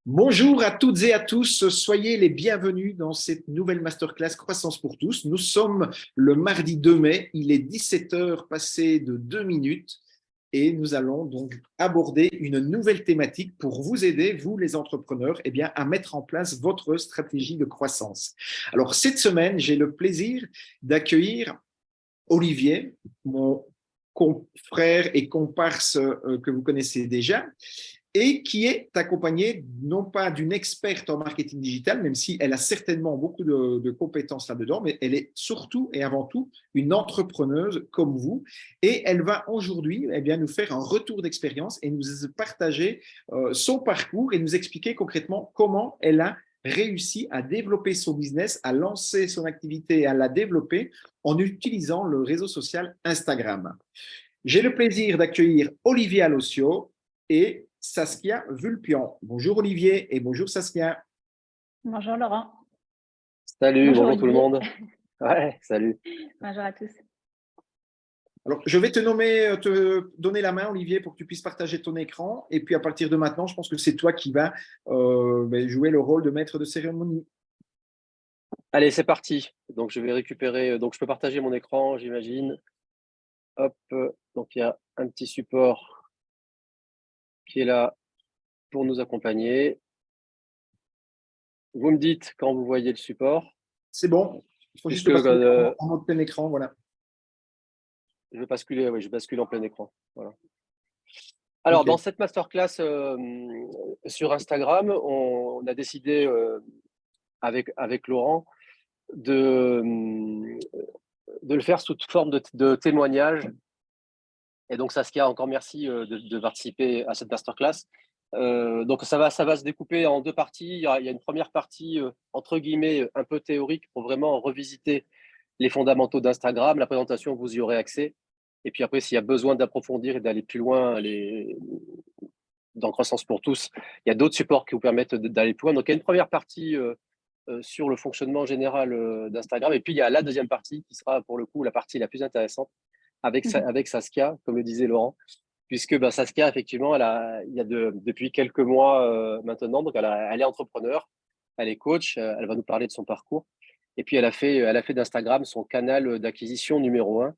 Bonjour à toutes et à tous, soyez les bienvenus dans cette nouvelle masterclass Croissance pour tous. Nous sommes le mardi 2 mai, il est 17 heures passées de 2 minutes et nous allons donc aborder une nouvelle thématique pour vous aider, vous les entrepreneurs, à mettre en place votre stratégie de croissance. Alors cette semaine, j'ai le plaisir d'accueillir Olivier, mon confrère et comparse que vous connaissez déjà, et qui est accompagnée non pas d'une experte en marketing digital, même si elle a certainement beaucoup de compétences là-dedans, mais elle est surtout et avant tout une entrepreneuse comme vous. Et elle va aujourd'hui nous faire un retour d'expérience et nous partager son parcours et nous expliquer concrètement comment elle a réussi à développer son business, à lancer son activité et à la développer en utilisant le réseau social Instagram. J'ai le plaisir d'accueillir Olivier Alossio et Saskia Vulpian. Bonjour Olivier et bonjour Saskia. Bonjour Laurent. Salut, bonjour tout le Olivier. monde. Ouais, salut. Bonjour à tous. Alors, je vais te donner la main, Olivier, pour que tu puisses partager ton écran. Et puis, à partir de maintenant, je pense que c'est toi qui vas jouer le rôle de maître de cérémonie. Allez, c'est parti. Donc, je vais récupérer. Donc, je peux partager mon écran, j'imagine. Hop. Donc, il y a un petit support qui est là pour nous accompagner. Vous me dites quand vous voyez le support. C'est bon. Il faut juste Puisque, basculer en plein écran. Voilà. Je vais basculer, oui, je bascule en plein écran. Voilà. Alors, Okay. Dans cette masterclass sur Instagram, on a décidé avec Laurent de le faire sous forme de témoignage. Et donc, Saskia, encore merci de participer à cette masterclass. Donc, ça va se découper en deux parties. Il y a une première partie, entre guillemets, un peu théorique pour vraiment revisiter les fondamentaux d'Instagram. La présentation, vous y aurez accès. Et puis après, s'il y a besoin d'approfondir et d'aller plus loin dans Croissance pour tous, il y a d'autres supports qui vous permettent d'aller plus loin. Donc, il y a une première partie sur le fonctionnement général d'Instagram. Et puis, il y a la deuxième partie qui sera, pour le coup, la partie la plus intéressante avec Saskia, comme le disait Laurent, puisque Saskia, effectivement, depuis quelques mois maintenant, donc elle est entrepreneur, elle est coach, elle va nous parler de son parcours. Et puis, elle a fait d'Instagram son canal d'acquisition numéro 1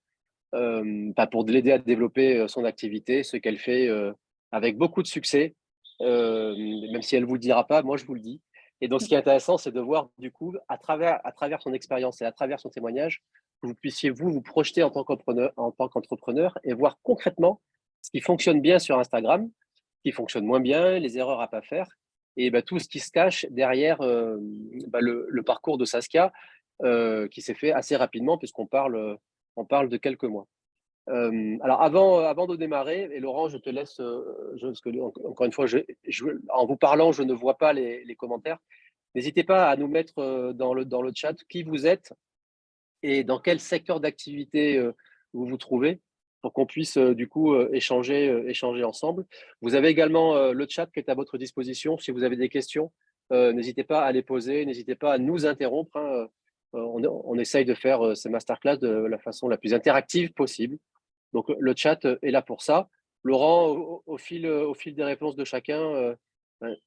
pour l'aider à développer son activité, ce qu'elle fait avec beaucoup de succès, même si elle ne vous le dira pas, moi je vous le dis. Et donc, ce qui est intéressant, c'est de voir, du coup, à travers son expérience et à travers son témoignage, que vous puissiez vous projeter en tant qu'entrepreneur et voir concrètement ce qui fonctionne bien sur Instagram, ce qui fonctionne moins bien, les erreurs à ne pas faire, et tout ce qui se cache derrière le parcours de Saskia, qui s'est fait assez rapidement, puisqu'on parle de quelques mois. Alors, avant de démarrer, et Laurent, je te laisse, parce que, encore une fois, en vous parlant, je ne vois pas les commentaires. N'hésitez pas à nous mettre dans le chat qui vous êtes et dans quel secteur d'activité vous vous trouvez pour qu'on puisse du coup échanger ensemble. Vous avez également le chat qui est à votre disposition. Si vous avez des questions, n'hésitez pas à les poser, n'hésitez pas à nous interrompre. On essaye de faire ces masterclass de la façon la plus interactive possible. Donc, le chat est là pour ça. Laurent, au fil des réponses de chacun,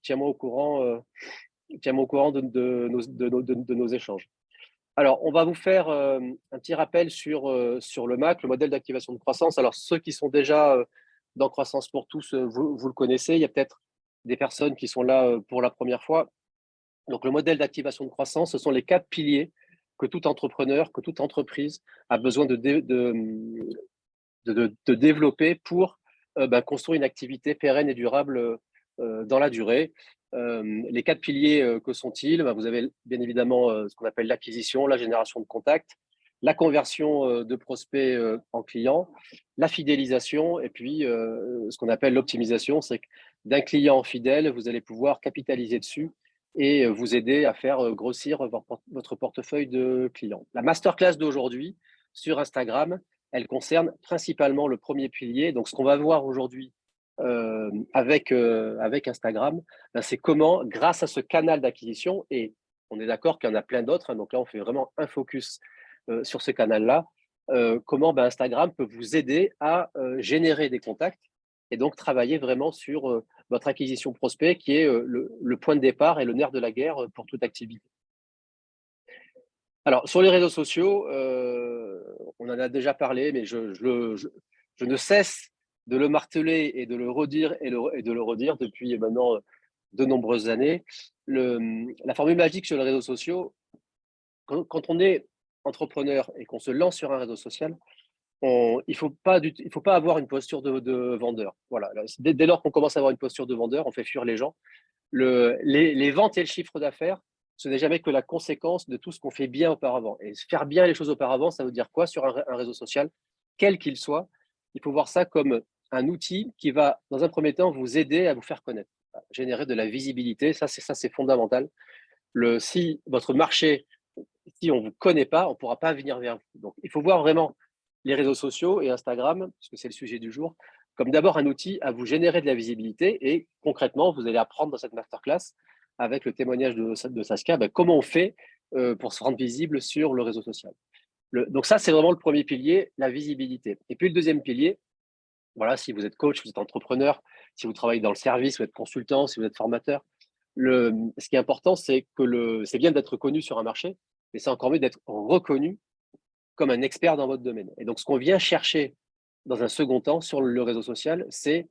tiens-moi au courant de nos échanges. Alors, on va vous faire un petit rappel sur le MAC, le modèle d'activation de croissance. Alors, ceux qui sont déjà dans Croissance pour tous, vous le connaissez. Il y a peut-être des personnes qui sont là pour la première fois. Donc, le modèle d'activation de croissance, ce sont les 4 piliers que tout entrepreneur, que toute entreprise a besoin de développer pour construire une activité pérenne et durable dans la durée. Les 4 piliers, que sont-ils? Vous avez bien évidemment ce qu'on appelle l'acquisition, la génération de contacts, la conversion de prospects en clients, la fidélisation et puis ce qu'on appelle l'optimisation, c'est que d'un client fidèle, vous allez pouvoir capitaliser dessus et vous aider à faire grossir votre portefeuille de clients. La masterclass d'aujourd'hui sur Instagram, elle concerne principalement le premier pilier. Donc, ce qu'on va voir aujourd'hui avec Instagram, c'est comment, grâce à ce canal d'acquisition, et on est d'accord qu'il y en a plein d'autres, donc là, on fait vraiment un focus sur ce canal-là, comment Instagram peut vous aider à générer des contacts et donc travailler vraiment sur votre acquisition prospect qui est le point de départ et le nerf de la guerre pour toute activité. Alors, sur les réseaux sociaux, on en a déjà parlé, mais je ne cesse de le marteler et de le redire et de le redire depuis maintenant de nombreuses années. La formule magique sur les réseaux sociaux, quand on est entrepreneur et qu'on se lance sur un réseau social, il ne faut pas avoir une posture de vendeur. Voilà. Dès lors qu'on commence à avoir une posture de vendeur, on fait fuir les gens. Les ventes et le chiffre d'affaires, ce n'est jamais que la conséquence de tout ce qu'on fait bien auparavant. Et faire bien les choses auparavant, ça veut dire quoi sur un réseau social, quel qu'il soit? Il faut voir ça comme un outil qui va, dans un premier temps, vous aider à vous faire connaître, à générer de la visibilité. Ça, c'est fondamental. Si votre marché, si on ne vous connaît pas, on ne pourra pas venir vers vous. Donc, il faut voir vraiment les réseaux sociaux et Instagram, parce que c'est le sujet du jour, comme d'abord un outil à vous générer de la visibilité. Et concrètement, vous allez apprendre dans cette masterclass, avec le témoignage de Saskia, comment on fait pour se rendre visible sur le réseau social. Donc ça, c'est vraiment le premier pilier, la visibilité. Et puis le deuxième pilier, voilà, si vous êtes coach, vous êtes entrepreneur, si vous travaillez dans le service, vous êtes consultant, si vous êtes formateur, ce qui est important, c'est que c'est bien d'être connu sur un marché, mais c'est encore mieux d'être reconnu comme un expert dans votre domaine. Et donc, ce qu'on vient chercher dans un second temps sur le réseau social, c'est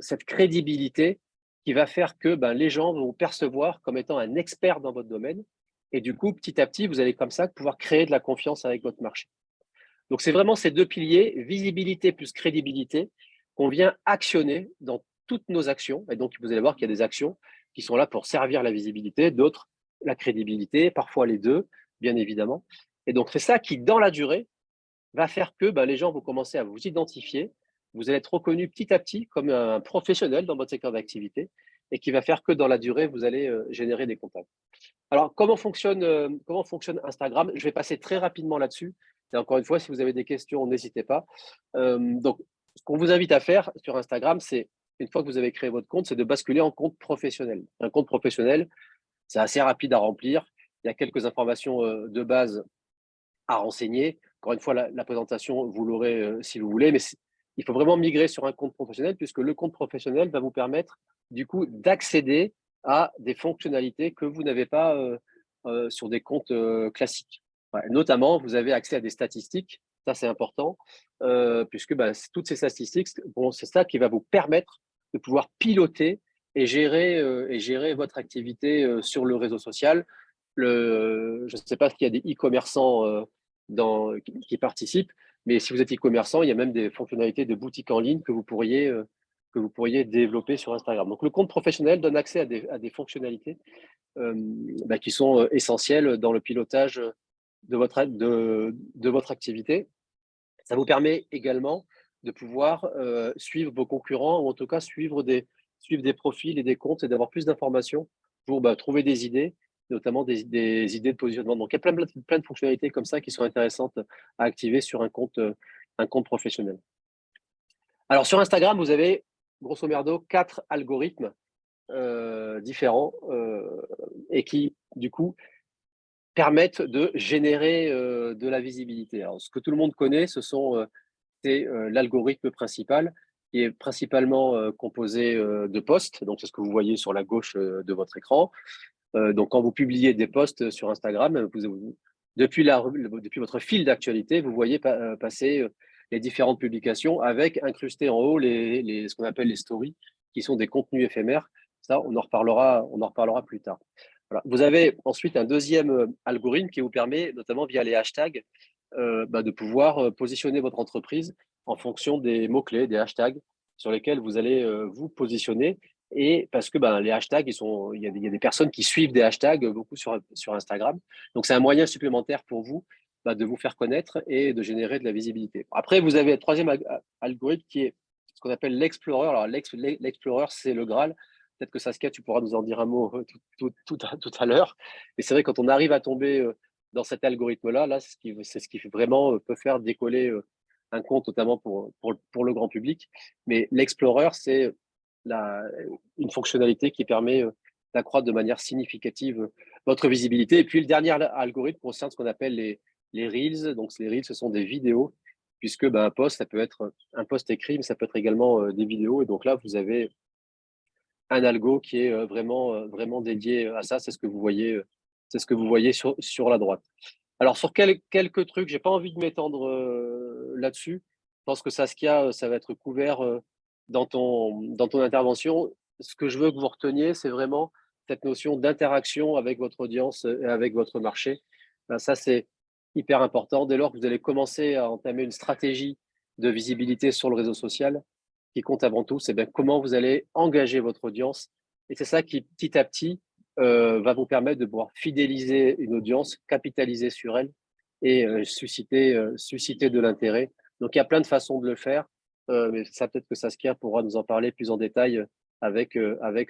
cette crédibilité qui va faire que les gens vont vous percevoir comme étant un expert dans votre domaine. Et du coup, petit à petit, vous allez comme ça pouvoir créer de la confiance avec votre marché. Donc, c'est vraiment ces deux piliers, visibilité plus crédibilité, qu'on vient actionner dans toutes nos actions. Et donc, vous allez voir qu'il y a des actions qui sont là pour servir la visibilité, d'autres la crédibilité, parfois les deux, bien évidemment. Et donc, c'est ça qui, dans la durée, va faire que les gens vont commencer à vous identifier. Vous allez être reconnu petit à petit comme un professionnel dans votre secteur d'activité et qui va faire que dans la durée, vous allez générer des contacts. Alors, comment fonctionne Instagram? Je vais passer très rapidement là-dessus. Et encore une fois, si vous avez des questions, n'hésitez pas. Donc, ce qu'on vous invite à faire sur Instagram, c'est, une fois que vous avez créé votre compte, c'est de basculer en compte professionnel. Un compte professionnel, c'est assez rapide à remplir. Il y a quelques informations de base à renseigner. Encore une fois, la présentation, vous l'aurez si vous voulez, mais il faut vraiment migrer sur un compte professionnel puisque le compte professionnel va vous permettre du coup d'accéder à des fonctionnalités que vous n'avez pas sur des comptes classiques. Ouais, notamment, vous avez accès à des statistiques, ça c'est important, puisque toutes ces statistiques, c'est ça qui va vous permettre de pouvoir piloter et gérer votre activité sur le réseau social. Je ne sais pas s'il y a des e-commerçants qui participent, mais si vous êtes e-commerçant, il y a même des fonctionnalités de boutique en ligne que vous pourriez développer sur Instagram. Donc, le compte professionnel donne accès à des fonctionnalités qui sont essentielles dans le pilotage de votre activité. Ça vous permet également de pouvoir suivre vos concurrents ou en tout cas suivre des profils et des comptes et d'avoir plus d'informations pour trouver des idées, notamment des idées de positionnement. Donc, il y a plein de fonctionnalités comme ça qui sont intéressantes à activer sur un compte professionnel. Alors, sur Instagram, vous avez grosso merdo 4 algorithmes différents et qui, du coup, permettent de générer de la visibilité. Alors, ce que tout le monde connaît, c'est l'algorithme principal qui est principalement composé de posts. Donc, c'est ce que vous voyez sur la gauche de votre écran. Donc, quand vous publiez des posts sur Instagram, depuis votre fil d'actualité, vous voyez passer les différentes publications avec incrusté en haut ce qu'on appelle les stories, qui sont des contenus éphémères. Ça, on en reparlera plus tard. Voilà. Vous avez ensuite un deuxième algorithme qui vous permet, notamment via les hashtags, de pouvoir positionner votre entreprise en fonction des mots-clés, des hashtags sur lesquels vous allez vous positionner. Et parce que les hashtags, il y a des personnes qui suivent des hashtags beaucoup sur Instagram. Donc, c'est un moyen supplémentaire pour vous de vous faire connaître et de générer de la visibilité. Après, vous avez le troisième algorithme qui est ce qu'on appelle l'Explorer. Alors, l'Explorer, c'est le Graal. Peut-être que Saskia, tu pourras nous en dire un mot tout à l'heure. Mais c'est vrai, quand on arrive à tomber dans cet algorithme-là, c'est ce qui vraiment peut faire décoller un compte, notamment pour le grand public. Mais l'Explorer, c'est une fonctionnalité qui permet d'accroître de manière significative votre visibilité. Et puis, le dernier algorithme concerne ce qu'on appelle les Reels. Donc, les Reels, ce sont des vidéos, puisque un post, ça peut être un post écrit, mais ça peut être également des vidéos. Et donc là, vous avez un algo qui est vraiment dédié à ça. C'est ce que vous voyez sur la droite. Alors, sur quelques trucs, j'ai pas envie de m'étendre là-dessus. Je pense que Saskia, ça va être couvert dans ton intervention. Ce que je veux que vous reteniez, c'est vraiment cette notion d'interaction avec votre audience et avec votre marché. Ben, ça, c'est hyper important. Dès lors que vous allez commencer à entamer une stratégie de visibilité sur le réseau social, qui compte avant tout, c'est bien comment vous allez engager votre audience. Et c'est ça qui, petit à petit, va vous permettre de pouvoir fidéliser une audience, capitaliser sur elle et susciter de l'intérêt. Donc, il y a plein de façons de le faire, mais ça, peut-être que Saskia pourra nous en parler plus en détail avec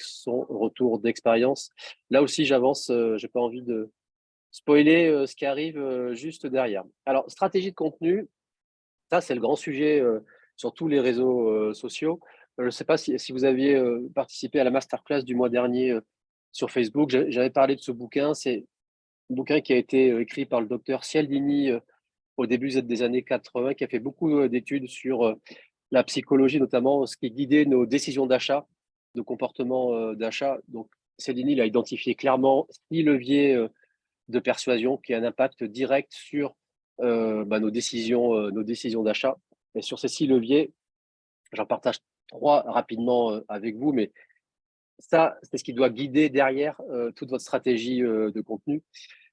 son retour d'expérience. Là aussi, j'avance, je n'ai pas envie de spoiler ce qui arrive juste derrière. Alors, stratégie de contenu, ça, c'est le grand sujet sur tous les réseaux sociaux. Je ne sais pas si vous aviez participé à la masterclass du mois dernier sur Facebook. J'avais parlé de ce bouquin. C'est un bouquin qui a été écrit par le docteur Cialdini au début des années 80, qui a fait beaucoup d'études sur la psychologie, notamment ce qui guidait nos décisions d'achat, nos comportements d'achat. Donc, Cialdini, il a identifié clairement 6 leviers de persuasion qui a un impact direct sur nos décisions d'achat. Et sur ces 6 leviers, j'en partage 3 rapidement avec vous, mais ça, c'est ce qui doit guider derrière toute votre stratégie de contenu.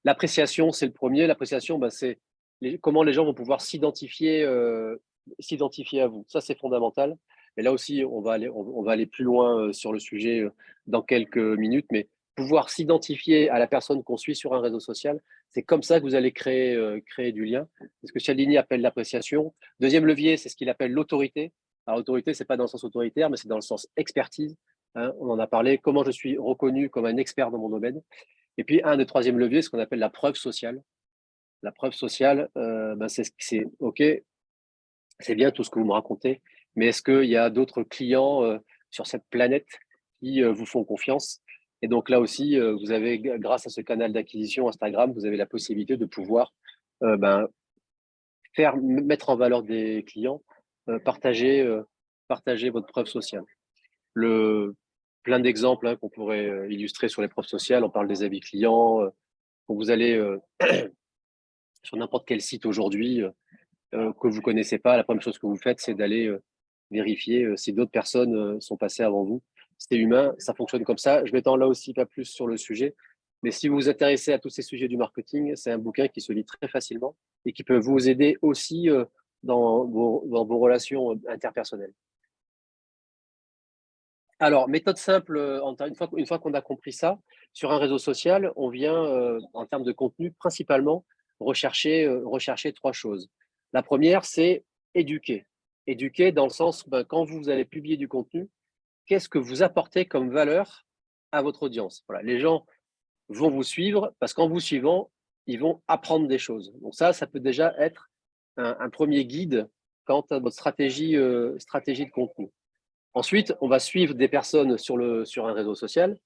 L'appréciation, c'est le premier. L'appréciation, c'est comment les gens vont pouvoir s'identifier à vous. Ça, c'est fondamental. Et là aussi, on va aller plus loin sur le sujet dans quelques minutes, mais pouvoir s'identifier à la personne qu'on suit sur un réseau social, c'est comme ça que vous allez créer du lien. C'est ce que Cialdini appelle l'appréciation. Deuxième levier, c'est ce qu'il appelle l'autorité. Alors, l'autorité, ce n'est pas dans le sens autoritaire, mais c'est dans le sens expertise. Hein, on en a parlé, comment je suis reconnu comme un expert dans mon domaine. Et puis, un des troisièmes leviers, ce qu'on appelle la preuve sociale. La preuve sociale, c'est OK, c'est bien tout ce que vous me racontez, mais est-ce qu'il y a d'autres clients sur cette planète qui vous font confiance? Et donc là aussi, vous avez, grâce à ce canal d'acquisition Instagram, vous avez la possibilité de pouvoir mettre en valeur des clients, partager votre preuve sociale. Plein d'exemples qu'on pourrait illustrer sur les preuves sociales. On parle des avis clients. Quand vous allez sur n'importe quel site aujourd'hui que vous ne connaissez pas, la première chose que vous faites, c'est d'aller vérifier si d'autres personnes sont passées avant vous. C'est humain, ça fonctionne comme ça. Je m'étends là aussi pas plus sur le sujet. Mais si vous vous intéressez à tous ces sujets du marketing, c'est un bouquin qui se lit très facilement et qui peut vous aider aussi dans vos relations interpersonnelles. Alors, méthode simple, une fois qu'on a compris ça, sur un réseau social, on vient, en termes de contenu, principalement rechercher 3 choses. La première, c'est éduquer. Éduquer dans le sens, quand vous allez publier du contenu, qu'est-ce que vous apportez comme valeur à votre audience? Voilà, les gens vont vous suivre parce qu'en vous suivant, ils vont apprendre des choses. Donc ça peut déjà être un premier guide quant à votre stratégie de contenu. Ensuite, on va suivre des personnes sur un réseau social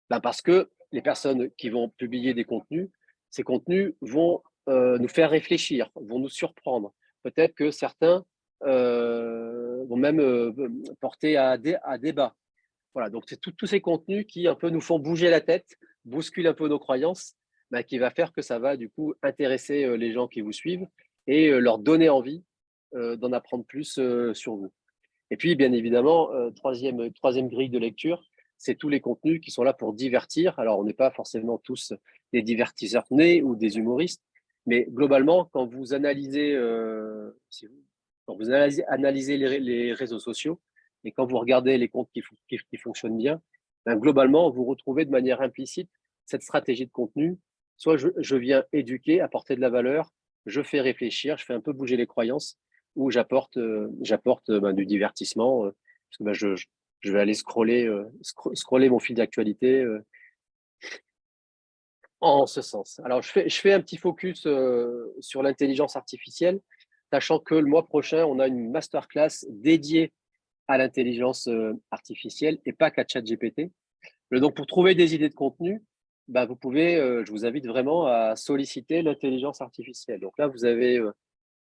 parce que les personnes qui vont publier des contenus, ces contenus vont nous faire réfléchir, vont nous surprendre. Peut-être que certains vont même porter à débat. Voilà, donc c'est tous ces contenus qui un peu nous font bouger la tête, bousculent un peu nos croyances, qui va faire que ça va du coup intéresser les gens qui vous suivent et leur donner envie d'en apprendre plus sur vous. Et puis, bien évidemment, troisième grille de lecture, c'est tous les contenus qui sont là pour divertir. Alors, on n'est pas forcément tous des divertisseurs nés ou des humoristes, mais globalement, quand vous analysez, analysez les réseaux sociaux et quand vous regardez les comptes qui fonctionnent bien, globalement, vous retrouvez de manière implicite cette stratégie de contenu. Soit je viens éduquer, apporter de la valeur, je fais réfléchir, je fais un peu bouger les croyances, où j'apporte du divertissement, parce que je vais aller scroller mon fil d'actualité en ce sens. Alors, je fais un petit focus sur l'intelligence artificielle, sachant que le mois prochain, on a une masterclass dédiée à l'intelligence artificielle et pas qu'à ChatGPT. Donc, pour trouver des idées de contenu, vous pouvez, je vous invite vraiment à solliciter l'intelligence artificielle. Donc là, vous avez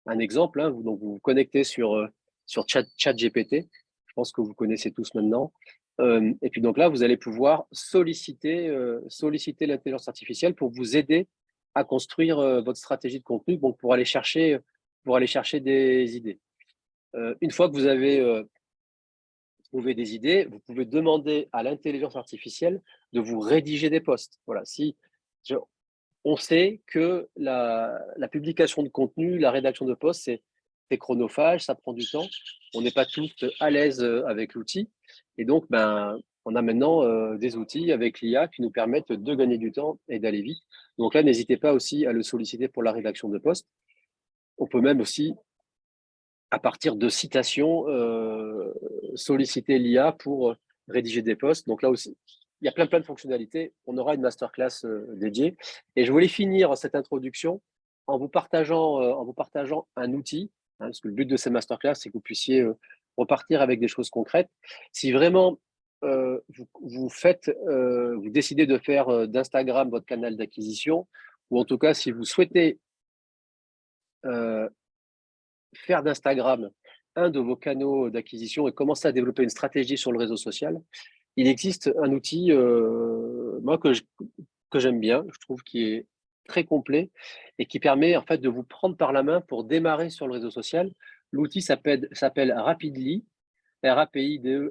un exemple, donc vous vous connectez sur ChatGPT. Je pense que vous connaissez tous maintenant. Et puis donc là, vous allez pouvoir solliciter l'intelligence artificielle pour vous aider à construire votre stratégie de contenu, donc pour aller chercher des idées. Une fois que vous avez trouvé des idées, vous pouvez demander à l'intelligence artificielle de vous rédiger des posts. Voilà, on sait que la publication de contenu, la rédaction de posts, c'est chronophage, ça prend du temps. On n'est pas tous à l'aise avec l'outil. Et donc, on a maintenant des outils avec l'IA qui nous permettent de gagner du temps et d'aller vite. Donc là, n'hésitez pas aussi à le solliciter pour la rédaction de posts. On peut même aussi, à partir de citations, solliciter l'IA pour rédiger des posts. Donc là aussi, il y a plein de fonctionnalités. On aura une masterclass dédiée. Et je voulais finir cette introduction en vous partageant un outil, parce que le but de ces masterclass, c'est que vous puissiez repartir avec des choses concrètes. Si vraiment vous décidez de faire d'Instagram votre canal d'acquisition, ou en tout cas, si vous souhaitez faire d'Instagram un de vos canaux d'acquisition et commencer à développer une stratégie sur le réseau social, il existe un outil moi que j'aime bien, je trouve qui est très complet et qui permet en fait de vous prendre par la main pour démarrer sur le réseau social. L'outil s'appelle Rapidly, Rapidely.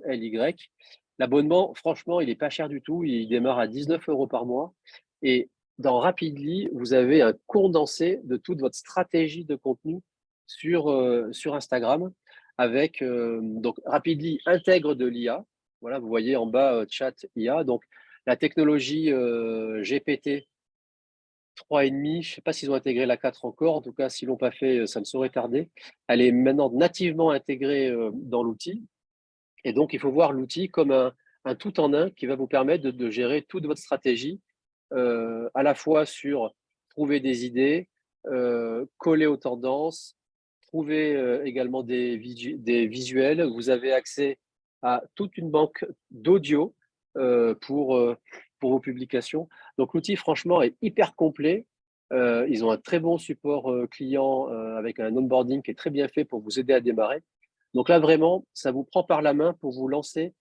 L'abonnement, franchement, il n'est pas cher du tout. Il démarre à 19 € par mois. Et dans Rapidly, vous avez un condensé de toute votre stratégie de contenu sur Instagram. Donc, Rapidly intègre de l'IA. Voilà, vous voyez en bas chat IA. Donc, la technologie GPT 3,5, je ne sais pas s'ils ont intégré la 4 encore. En tout cas, s'ils ne l'ont pas fait, ça ne saurait tarder. Elle est maintenant nativement intégrée dans l'outil. Et donc, il faut voir l'outil comme un tout en un qui va vous permettre de gérer toute votre stratégie, à la fois sur trouver des idées, coller aux tendances, trouver également des visuels. Vous avez accès à toute une banque d'audio pour vos publications. Donc, l'outil, franchement, est hyper complet. Ils ont un très bon support client avec un onboarding qui est très bien fait pour vous aider à démarrer. Donc là, vraiment, ça vous prend par la main pour vous lancer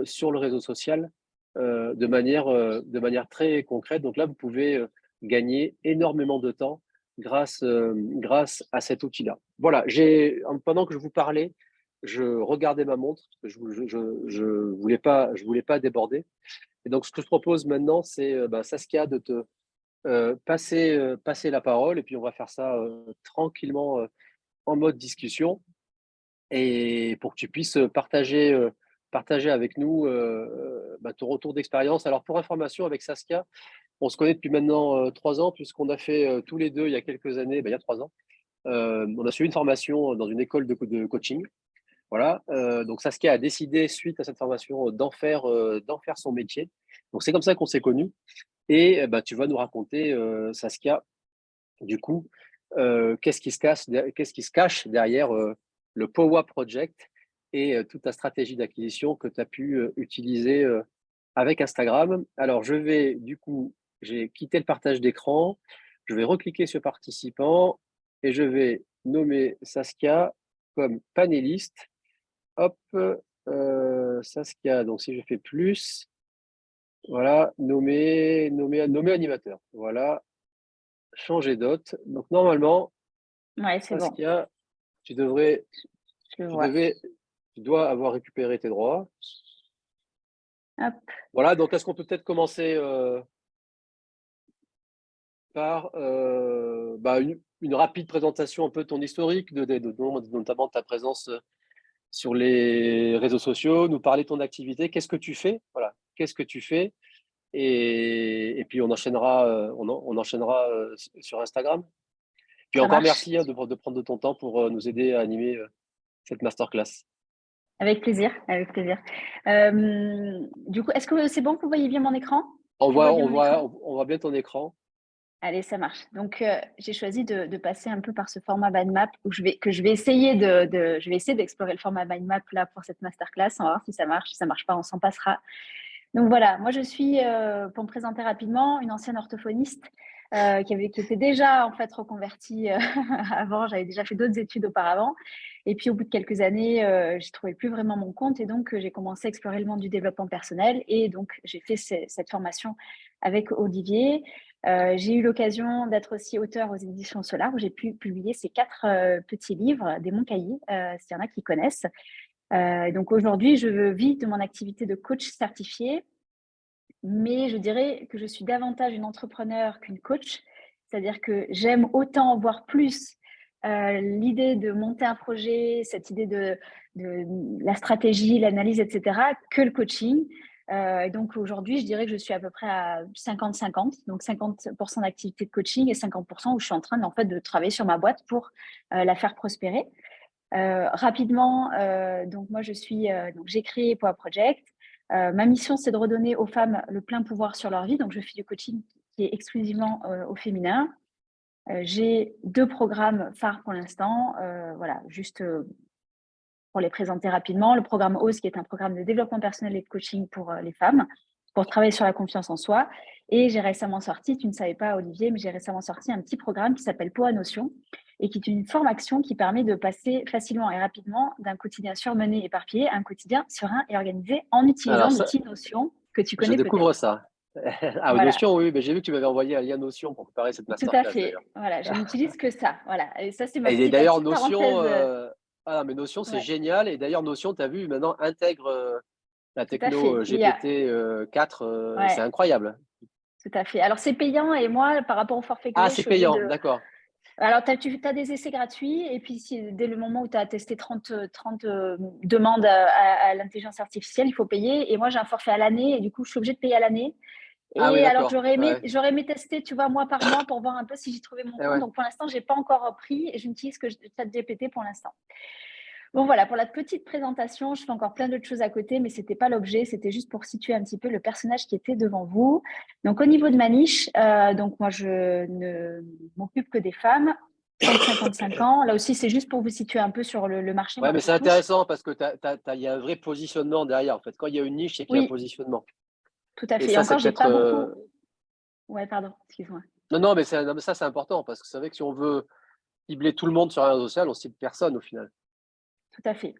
sur le réseau social de manière très concrète. Donc là, vous pouvez gagner énormément de temps grâce à cet outil-là. Voilà, pendant que je vous parlais, je regardais ma montre, parce que je voulais pas déborder. Et donc, ce que je propose maintenant, c'est Saskia de te passer la parole, et puis on va faire ça tranquillement en mode discussion, et pour que tu puisses partager avec nous ton retour d'expérience. Alors, pour information, avec Saskia, on se connaît depuis maintenant 3 ans, puisqu'on a fait tous les deux, il y a quelques années, il y a 3 ans, on a suivi une formation dans une école de coaching. Voilà. Donc, Saskia a décidé, suite à cette formation, d'en faire son métier. Donc, c'est comme ça qu'on s'est connus. Et tu vas nous raconter, Saskia, du coup, qu'est-ce qui se cache derrière le Powa Project et toute ta stratégie d'acquisition que tu as pu utiliser avec Instagram. Alors, j'ai quitté le partage d'écran, je vais recliquer sur participant et je vais nommer Saskia comme panéliste. Hop, Saskia, donc si je fais plus, voilà, nommer animateur. Voilà, changer d'hôte. Donc, normalement, Ouais, c'est bon. Saskia, tu dois avoir récupéré tes droits. Hop. Voilà, donc est-ce qu'on peut peut-être commencer par une rapide présentation un peu de ton historique, notamment de ta présence sur les réseaux sociaux, nous parler de ton activité, qu'est-ce que tu fais, voilà, qu'est-ce que tu fais, et puis on enchaînera sur Instagram. Puis Ça encore marche. merci de prendre de ton temps pour nous aider à animer cette masterclass. Avec plaisir, avec plaisir. Du coup, est-ce que c'est bon que vous voyez bien mon écran? On voit bien ton écran. Allez, ça marche. Donc, j'ai choisi de passer un peu par ce format mind map où je vais essayer d'explorer le format mind map là pour cette masterclass. On va voir si ça marche. Si ça marche pas, on s'en passera. Donc voilà, moi je suis, pour me présenter rapidement, une ancienne orthophoniste. qui était déjà en fait reconvertie avant. J'avais déjà fait d'autres études auparavant. Et puis, au bout de quelques années, j'ai trouvé plus vraiment mon compte et donc j'ai commencé à explorer le monde du développement personnel. Et donc, j'ai fait cette formation avec Olivier. J'ai eu l'occasion d'être aussi auteure aux éditions Solar où j'ai pu publier ces 4 petits livres, des Mon Cahiers, s'il y en a qui connaissent. Donc, aujourd'hui, je vis de mon activité de coach certifié. Mais je dirais que je suis davantage une entrepreneur qu'une coach. C'est-à-dire que j'aime autant, voire plus, l'idée de monter un projet, cette idée de la stratégie, l'analyse, etc., que le coaching. Et donc aujourd'hui, je dirais que je suis à peu près à 50-50, donc 50% d'activité de coaching et 50% où je suis en train en fait, de travailler sur ma boîte pour la faire prospérer. Rapidement, donc moi j'ai créé Power Project. Ma mission, c'est de redonner aux femmes le plein pouvoir sur leur vie. Donc, je fais du coaching qui est exclusivement au féminin. J'ai 2 programmes phares pour l'instant. Voilà, juste pour les présenter rapidement. Le programme OSE, qui est un programme de développement personnel et de coaching pour les femmes, pour travailler sur la confiance en soi. Et j'ai récemment sorti, tu ne savais pas, Olivier, mais j'ai récemment sorti un petit programme qui s'appelle Power Notion et qui est une formation qui permet de passer facilement et rapidement d'un quotidien surmené et éparpillé à un quotidien serein et organisé en utilisant Alors, ça, l'outil Notion que tu je connais découvre peut-être. ça. Ah, Voilà, Notion, oui, mais j'ai vu que tu m'avais envoyé un lien Notion pour préparer cette tout à masterclass d'ailleurs. fait. Voilà, je n'utilise que ça. Voilà, et ça, c'est ma Et petite, d'ailleurs, petite Notion, parenthèse. ah, mais Notion, c'est Ouais, génial. Et d'ailleurs, Notion, tu as vu, maintenant intègre la tout à techno fait. GPT 4, c'est Ouais, incroyable. tout à fait. Alors, c'est payant et moi, par rapport au forfait que Ah, je c'est suis obligée payant, de. d'accord. Alors, tu as des essais gratuits et puis dès le moment où tu as testé 30 demandes à l'intelligence artificielle, il faut payer. Et moi, j'ai un forfait à l'année et du coup, je suis obligée de payer à l'année. Ah oui, Et alors que d'accord. Ouais. j'aurais aimé tester, tu vois, mois par mois pour voir un peu si j'y trouvais mon Eh compte. ouais. Donc, pour l'instant, je n'ai pas encore pris et je n'utilise que ChatGPT pour l'instant. Bon, voilà, pour la petite présentation, je fais encore plein d'autres choses à côté, mais ce n'était pas l'objet, c'était juste pour situer un petit peu le personnage qui était devant vous. Donc, au niveau de ma niche, donc moi, je ne m'occupe que des femmes, 30-55 ans. Là aussi, c'est juste pour vous situer un peu sur le marché, Ouais, moi, mais que je c'est touche. intéressant parce que il y a un vrai positionnement derrière. En fait, quand il y a une niche, c'est qu'il y a un Oui, positionnement. tout à Et fait. Et ça, c'est encore, j'ai peut-être. pas beaucoup. Ouais, pardon, excuse-moi. Non, non, mais non, mais ça, c'est important parce que c'est vrai que si on veut cibler tout le monde sur un réseau social, on cible personne au final. Tout à fait.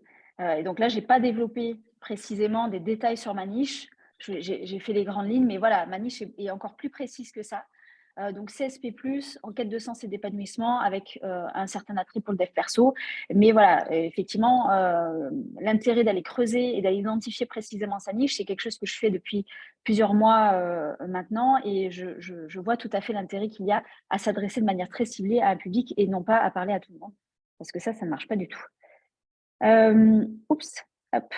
Et donc là, je n'ai pas développé précisément des détails sur ma niche. J'ai fait les grandes lignes, mais voilà, ma niche est encore plus précise que ça. Donc CSP+, en quête de sens et d'épanouissement avec un certain attrait pour le dev perso. Mais voilà, effectivement, l'intérêt d'aller creuser et d'aller identifier précisément sa niche, c'est quelque chose que je fais depuis plusieurs mois maintenant et je vois tout à fait l'intérêt qu'il y a à s'adresser de manière très ciblée à un public et non pas à parler à tout le monde. Parce que ça ne marche pas du tout. Oups, hop.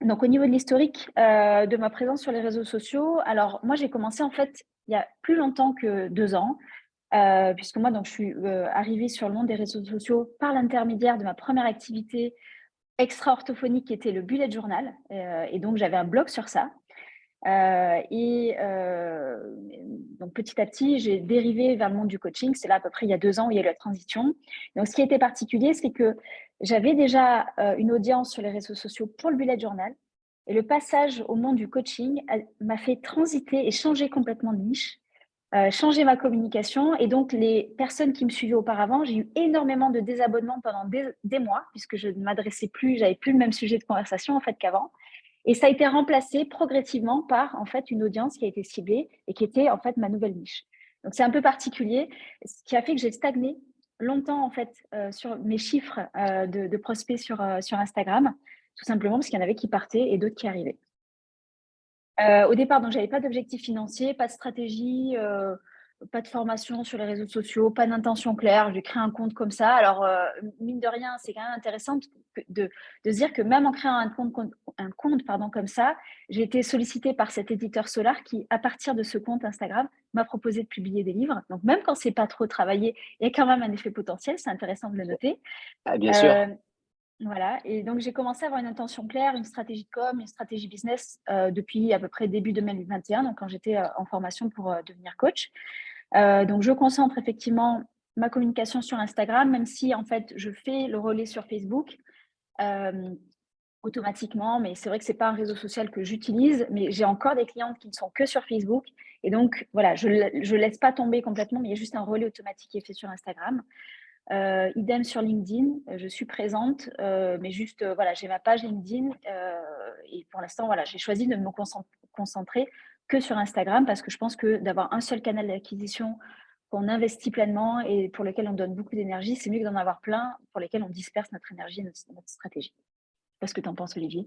Donc, au niveau de l'historique de ma présence sur les réseaux sociaux, alors moi, j'ai commencé en fait il y a plus longtemps que 2 ans, puisque moi, donc, je suis arrivée sur le monde des réseaux sociaux par l'intermédiaire de ma première activité extra-orthophonique qui était le bullet journal. Et donc, j'avais un blog sur ça. Donc, petit à petit, j'ai dérivé vers le monde du coaching. C'est là à peu près il y a 2 ans où il y a eu la transition. Donc, ce qui était particulier, c'est que j'avais déjà une audience sur les réseaux sociaux pour le bullet journal. Et le passage au monde du coaching m'a fait transiter et changer complètement de niche, changer ma communication. Et donc, les personnes qui me suivaient auparavant, j'ai eu énormément de désabonnements pendant des mois, puisque je ne m'adressais plus, j'avais plus le même sujet de conversation en fait qu'avant. Et ça a été remplacé progressivement par en fait une audience qui a été ciblée et qui était en fait ma nouvelle niche. Donc c'est un peu particulier, ce qui a fait que j'ai stagné longtemps en fait sur mes chiffres de prospects sur Instagram, tout simplement parce qu'il y en avait qui partaient et d'autres qui arrivaient. Au départ, donc j'avais pas d'objectif financier, pas de stratégie, pas de formation sur les réseaux sociaux, pas d'intention claire. J'ai créé un compte comme ça. Alors mine de rien, c'est quand même intéressant de se dire que même en créant un compte comme ça, j'ai été sollicitée par cet éditeur Solar qui, à partir de ce compte Instagram, m'a proposé de publier des livres. Donc même quand c'est pas trop travaillé, il y a quand même un effet potentiel. C'est intéressant de le noter. Ah, bien sûr. Voilà, et donc j'ai commencé à avoir une intention claire, une stratégie de com, une stratégie business depuis à peu près début 2021, donc quand j'étais en formation pour devenir coach. Donc je concentre effectivement ma communication sur Instagram, même si en fait je fais le relais sur Facebook. automatiquement, mais c'est vrai que c'est pas un réseau social que j'utilise, mais j'ai encore des clientes qui ne sont que sur Facebook. Et donc, voilà, je laisse pas tomber complètement, mais il y a juste un relais automatique qui est fait sur Instagram. Idem sur LinkedIn, je suis présente, mais juste, voilà, j'ai ma page LinkedIn et pour l'instant, voilà, j'ai choisi de me concentrer que sur Instagram parce que je pense que d'avoir un seul canal d'acquisition qu'on investit pleinement et pour lequel on donne beaucoup d'énergie, c'est mieux que d'en avoir plein pour lesquels on disperse notre énergie et notre stratégie. Qu'est-ce que tu en penses, Olivier?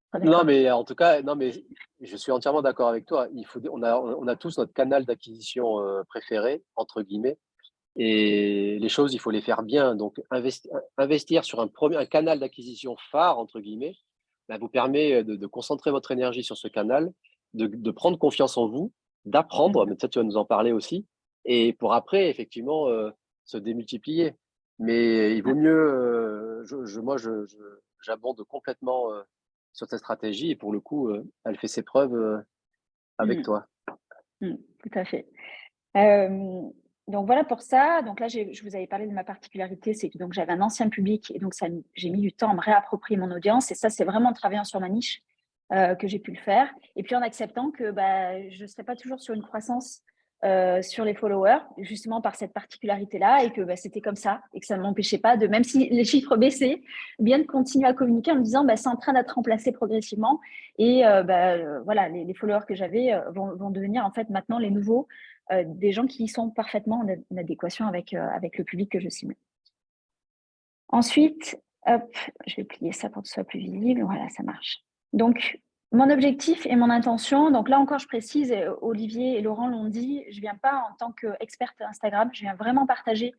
Pas Non, d'accord? mais en tout cas, non, mais je suis entièrement d'accord avec toi. On a tous notre canal d'acquisition préféré, entre guillemets, et les choses, il faut les faire bien. Donc, investir sur un canal d'acquisition phare, entre guillemets, bah, vous permet de concentrer votre énergie sur ce canal, de prendre confiance en vous, d'apprendre, mais peut-être tu vas nous en parler aussi, et pour après, effectivement, se démultiplier. Mais il vaut mieux, j'abonde complètement sur cette stratégie, et pour le coup, elle fait ses preuves avec Mmh. toi. Tout à fait. Donc voilà pour ça. Donc là, je vous avais parlé de ma particularité, c'est que donc j'avais un ancien public et donc j'ai mis du temps à me réapproprier mon audience. Et ça, c'est vraiment en travaillant sur ma niche que j'ai pu le faire. Et puis en acceptant que je ne serais pas toujours sur une croissance sur les followers, justement par cette particularité-là, et que c'était comme ça, et que ça ne m'empêchait pas de, même si les chiffres baissaient, bien de continuer à communiquer en me disant c'est en train d'être remplacé progressivement. Et voilà, les followers que j'avais vont devenir en fait maintenant les nouveaux, des gens qui sont parfaitement en adéquation avec le public que je cible. Ensuite, hop, je vais plier ça pour que ce soit plus visible. Voilà, ça marche. Donc, mon objectif et mon intention, donc là encore, je précise, Olivier et Laurent l'ont dit, je ne viens pas en tant qu'experte Instagram, je viens vraiment partager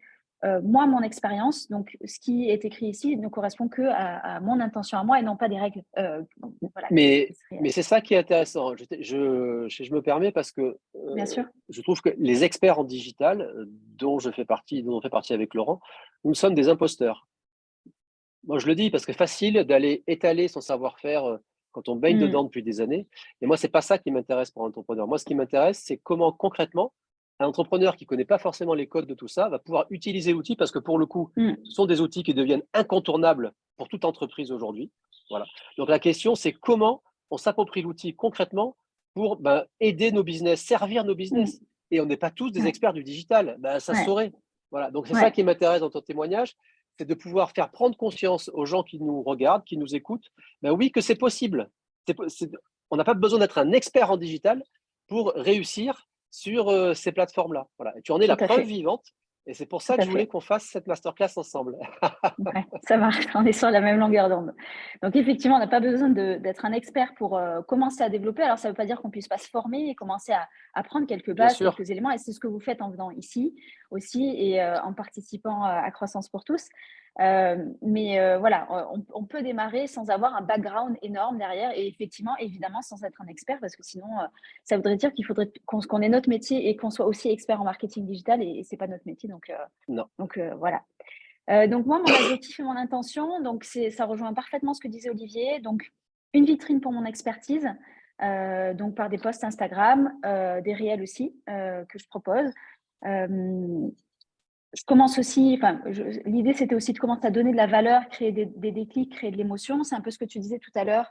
moi, mon expérience. Donc, ce qui est écrit ici ne correspond que à mon intention à moi et non pas des règles. Voilà, Mais c'est ça qui est intéressant. Je me permets parce que bien sûr. je trouve que les experts en digital, dont on fait partie avec Laurent, nous sommes des imposteurs. Moi, je le dis parce que c'est facile d'aller étaler son savoir-faire quand on baigne dedans depuis des années. Et moi, c'est pas ça qui m'intéresse pour un entrepreneur. Moi, ce qui m'intéresse, c'est comment concrètement un entrepreneur qui connaît pas forcément les codes de tout ça va pouvoir utiliser l'outil, parce que pour le coup, ce sont des outils qui deviennent incontournables pour toute entreprise aujourd'hui. Voilà. Donc la question, c'est comment on s'approprie l'outil concrètement pour aider nos business, servir nos business. Et on n'est pas tous des experts du digital. Ça se saurait. Voilà. Donc c'est ça qui m'intéresse dans ton témoignage, c'est de pouvoir faire prendre conscience aux gens qui nous regardent, qui nous écoutent, oui, que c'est possible. On n'a pas besoin d'être un expert en digital pour réussir sur ces plateformes-là. Voilà. Et tu en es la preuve vivante. Et c'est pour ça que je voulais qu'on fasse cette masterclass ensemble. Ouais, ça marche, on est sur la même longueur d'onde. Donc effectivement, on n'a pas besoin d'être un expert pour commencer à développer. Alors ça ne veut pas dire qu'on ne puisse pas se former et commencer à apprendre quelques bases, quelques éléments. Et c'est ce que vous faites en venant ici aussi et en participant à Croissance pour tous. Voilà, on peut démarrer sans avoir un background énorme derrière et effectivement, évidemment, sans être un expert, parce que sinon, ça voudrait dire qu'il faudrait qu'on ait notre métier et qu'on soit aussi expert en marketing digital et ce n'est pas notre métier. Donc voilà. Donc moi, mon objectif et mon intention, donc ça rejoint parfaitement ce que disait Olivier. Donc une vitrine pour mon expertise, donc par des posts Instagram, des réels aussi que je propose. Je commence aussi, l'idée c'était aussi de commencer à donner de la valeur, créer des déclics, créer de l'émotion. C'est un peu ce que tu disais tout à l'heure,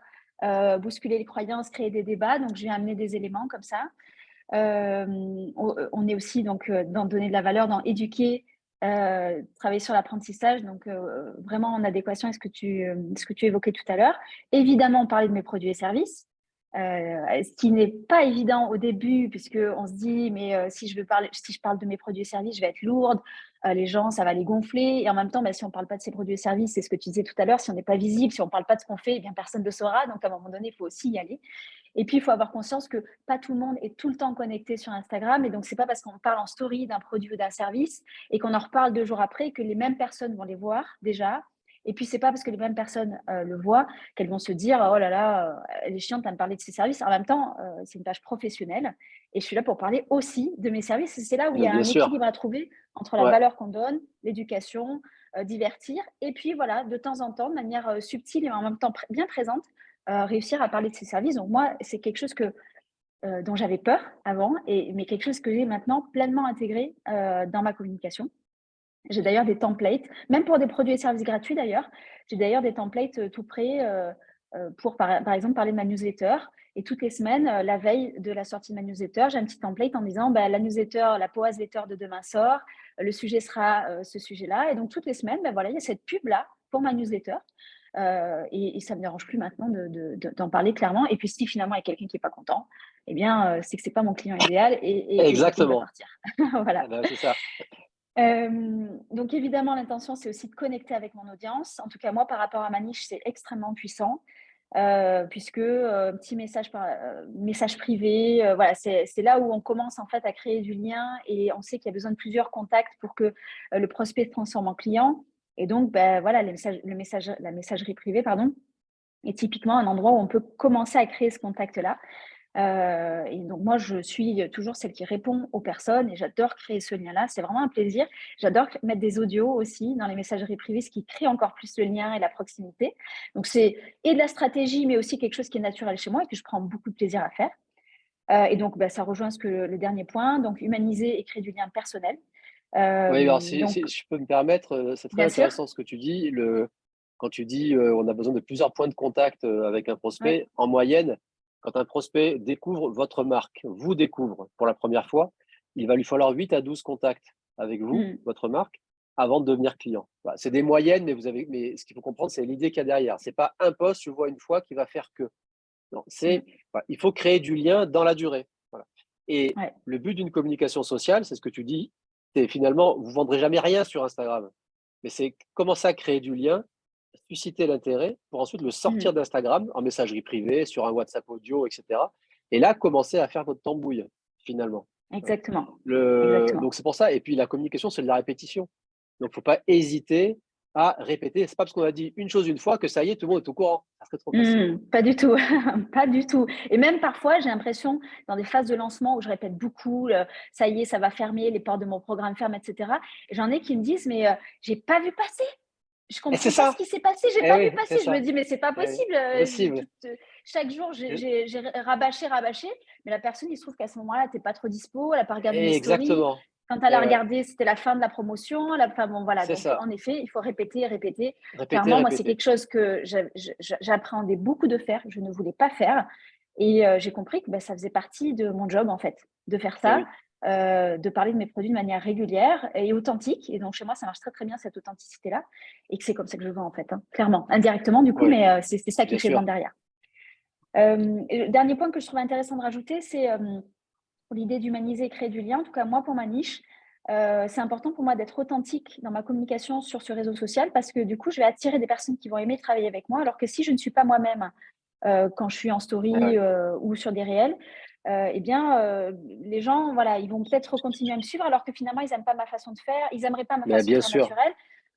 bousculer les croyances, créer des débats. Donc je vais amener des éléments comme ça. On est aussi donc dans donner de la valeur, dans éduquer, travailler sur l'apprentissage, donc vraiment en adéquation avec ce que tu évoquais tout à l'heure. Évidemment, on parlait de mes produits et services, ce qui n'est pas évident au début, puisqu'on se dit, mais si je parle de mes produits et services, je vais être lourde, les gens, ça va les gonfler. Et en même temps, si on ne parle pas de ces produits et services, c'est ce que tu disais tout à l'heure, si on n'est pas visible, si on ne parle pas de ce qu'on fait, eh bien, personne ne le saura. Donc, à un moment donné, il faut aussi y aller. Et puis, il faut avoir conscience que pas tout le monde est tout le temps connecté sur Instagram. Et donc, ce n'est pas parce qu'on parle en story d'un produit ou d'un service et qu'on en reparle 2 jours après que les mêmes personnes vont les voir déjà. Et puis, ce n'est pas parce que les mêmes personnes le voient qu'elles vont se dire « Oh là là, elle est chiante à me parler de ses services ». En même temps, c'est une page professionnelle et je suis là pour parler aussi de mes services. Et c'est là où il y a un équilibre à trouver entre la valeur qu'on donne, l'éducation, divertir. Et puis, voilà, de temps en temps, de manière subtile et en même temps bien présente, réussir à parler de ses services. Donc moi, c'est quelque chose dont j'avais peur avant, mais quelque chose que j'ai maintenant pleinement intégré dans ma communication. J'ai d'ailleurs des templates, même pour des produits et services gratuits d'ailleurs. J'ai d'ailleurs des templates tout prêts pour, par exemple, parler de ma newsletter. Et toutes les semaines, la veille de la sortie de ma newsletter, j'ai un petit template en disant la newsletter, la POAS letter de demain sort, le sujet sera ce sujet-là. Et donc, toutes les semaines, voilà, il y a cette pub-là pour ma newsletter. Et ça ne me dérange plus maintenant d'en parler clairement. Et puis, si finalement il y a quelqu'un qui n'est pas content, eh bien, c'est que ce n'est pas mon client idéal et il va partir. Voilà. Ah ben, c'est ça. Donc, évidemment, l'intention, c'est aussi de connecter avec mon audience. En tout cas, moi, par rapport à ma niche, c'est extrêmement puissant. Puisque petit message privé, voilà, c'est là où on commence en fait à créer du lien et on sait qu'il y a besoin de plusieurs contacts pour que le prospect se transforme en client. Et donc, voilà, la messagerie privée, pardon, est typiquement un endroit où on peut commencer à créer ce contact-là. Et donc, moi, je suis toujours celle qui répond aux personnes et j'adore créer ce lien-là. C'est vraiment un plaisir. J'adore mettre des audios aussi dans les messageries privées, ce qui crée encore plus le lien et la proximité. Donc, c'est et de la stratégie, mais aussi quelque chose qui est naturel chez moi et que je prends beaucoup de plaisir à faire. Et donc, ça rejoint le dernier point. Donc, humaniser et créer du lien personnel. Oui, alors si je peux me permettre, c'est très intéressant ce que tu dis. Quand tu dis on a besoin de plusieurs points de contact avec un prospect, en moyenne, quand un prospect découvre votre marque, vous découvre pour la première fois, il va lui falloir 8 à 12 contacts avec vous, votre marque, avant de devenir client. Voilà, c'est des moyennes, mais ce qu'il faut comprendre, c'est l'idée qu'il y a derrière. Ce n'est pas un post, je vois une fois, qui va faire que. Non, il faut créer du lien dans la durée. Voilà. Et le but d'une communication sociale, c'est ce que tu dis, c'est finalement, vous ne vendrez jamais rien sur Instagram, mais c'est commencer à créer du lien, susciter l'intérêt pour ensuite le sortir d'Instagram en messagerie privée, sur un WhatsApp audio, etc. Et là, commencer à faire votre tambouille, finalement. Exactement. Donc, c'est pour ça. Et puis, la communication, c'est de la répétition. Donc, il ne faut pas hésiter à répéter. Ce n'est pas parce qu'on a dit une chose une fois que ça y est, tout le monde est au courant. Ça serait trop facile. Pas du tout, pas du tout. Et même parfois, j'ai l'impression, dans des phases de lancement où je répète beaucoup, ça y est, ça va fermer, les portes de mon programme ferment, etc. Et j'en ai qui me disent, mais j'ai pas vu passer. Je comprends pas ce qui s'est passé, j'ai pas vu passer. Je me dis, mais c'est pas possible. Chaque jour, j'ai rabâché, mais la personne, il se trouve qu'à ce moment-là, t'es pas trop dispo, elle a pas regardé mes stories. Quand elle a regardé, c'était la fin de la promotion. Bon, voilà. Donc, en effet, il faut répéter. Clairement, moi, c'est quelque chose que j'appréhendais beaucoup de faire. Je ne voulais pas faire. Et j'ai compris que ça faisait partie de mon job, en fait, de faire ça, de parler de mes produits de manière régulière et authentique. Et donc, chez moi, ça marche très, très bien, cette authenticité-là. Et que c'est comme ça que je vends, en fait, clairement. Indirectement, du coup, mais c'est ça qui fait vendre derrière. Le dernier point que je trouve intéressant de rajouter, c'est l'idée d'humaniser et créer du lien. En tout cas, moi, pour ma niche, c'est important pour moi d'être authentique dans ma communication sur ce réseau social parce que du coup, je vais attirer des personnes qui vont aimer travailler avec moi. Alors que si je ne suis pas moi-même quand je suis en story ou sur des réels, eh bien, les gens, voilà, ils vont peut-être continuer à me suivre alors que finalement, ils n'aiment pas ma façon de faire, ils n'aimeraient pas ma façon de faire naturelle.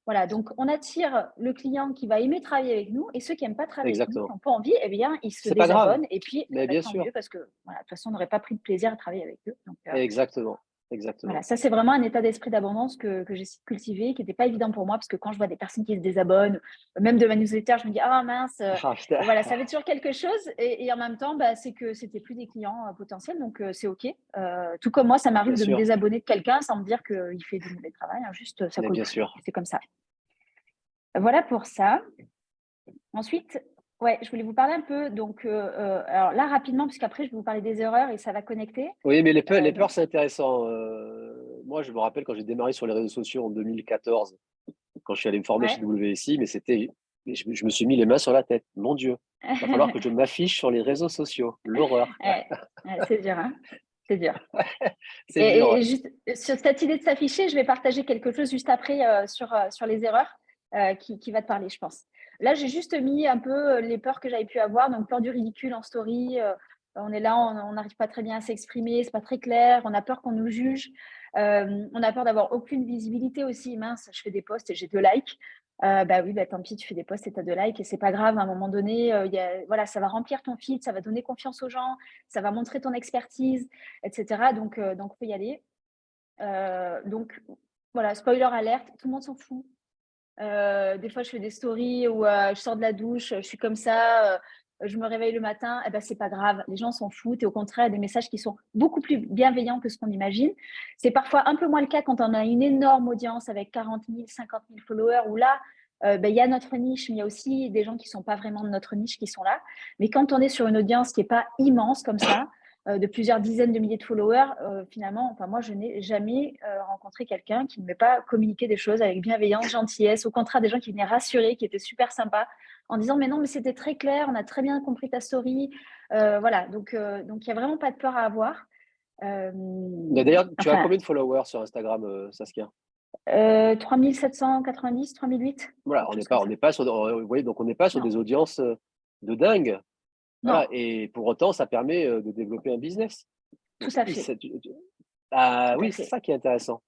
Voilà, donc on attire le client qui va aimer travailler avec nous et ceux qui n'aiment pas travailler avec nous, qui n'ont pas envie, eh bien, ils se désabonnent et puis tant mieux parce que voilà, de toute façon, on n'aurait pas pris de plaisir à travailler avec eux. Donc, Exactement. Voilà, ça, c'est vraiment un état d'esprit d'abondance que j'ai cultivé, qui n'était pas évident pour moi parce que quand je vois des personnes qui se désabonnent, même de ma newsletter, je me dis « Ah mince !» Voilà, ça fait toujours quelque chose et en même temps, c'est que c'était plus des clients potentiels, donc c'est OK. Tout comme moi, ça m'arrive de me désabonner de quelqu'un sans me dire qu'il fait du mauvais travail, juste ça colle plus. C'est comme ça. Voilà pour ça. Ensuite, je voulais vous parler un peu, donc, alors là, rapidement, puisqu'après, je vais vous parler des erreurs et ça va connecter. Oui, mais les peurs, c'est intéressant. Moi, je me rappelle quand j'ai démarré sur les réseaux sociaux en 2014, quand je suis allé me former chez WSI, mais je me suis mis les mains sur la tête. Mon Dieu, il va falloir que je m'affiche sur les réseaux sociaux. L'horreur. C'est dur, hein. C'est dur. C'est dur. Et juste sur cette idée de s'afficher, je vais partager quelque chose juste après sur les erreurs qui va te parler, je pense. Là, j'ai juste mis un peu les peurs que j'avais pu avoir. Donc, peur du ridicule en story. On est là, on n'arrive pas très bien à s'exprimer, c'est pas très clair. On a peur qu'on nous juge. On a peur d'avoir aucune visibilité aussi. Mince, je fais des posts et j'ai 2 likes. Oui, tant pis, tu fais des posts et tu as 2 likes et c'est pas grave. À un moment donné, voilà, ça va remplir ton feed, ça va donner confiance aux gens, ça va montrer ton expertise, etc. Donc, on peut y aller. Donc, voilà, spoiler alerte, tout le monde s'en fout. Des fois, je fais des stories où je sors de la douche, je suis comme ça, je me réveille le matin, c'est pas grave, les gens s'en foutent et au contraire, il y a des messages qui sont beaucoup plus bienveillants que ce qu'on imagine. C'est parfois un peu moins le cas quand on a une énorme audience avec 40 000, 50 000 followers où là, il y a notre niche, mais il y a aussi des gens qui ne sont pas vraiment de notre niche qui sont là. Mais quand on est sur une audience qui n'est pas immense comme ça, de plusieurs dizaines de milliers de followers, finalement, enfin, moi, je n'ai jamais rencontré quelqu'un qui ne m'ait pas communiqué des choses avec bienveillance, gentillesse. Au contraire, des gens qui venaient rassurer, qui étaient super sympas, en disant mais non, mais c'était très clair, on a très bien compris ta story. Voilà, donc il n'y a vraiment pas de peur à avoir. Mais d'ailleurs, tu as Enfin, combien de followers sur Instagram, Saskia? 3790, 3008, Voilà, quelque on chose comme ça. n'est pas sur, vous voyez, donc on n'est pas sur Non, des audiences de dingue. non, Voilà, et pour autant, ça permet de développer un business. tout Donc, à fait, ah tout à oui, c'est fait. ça qui est intéressant.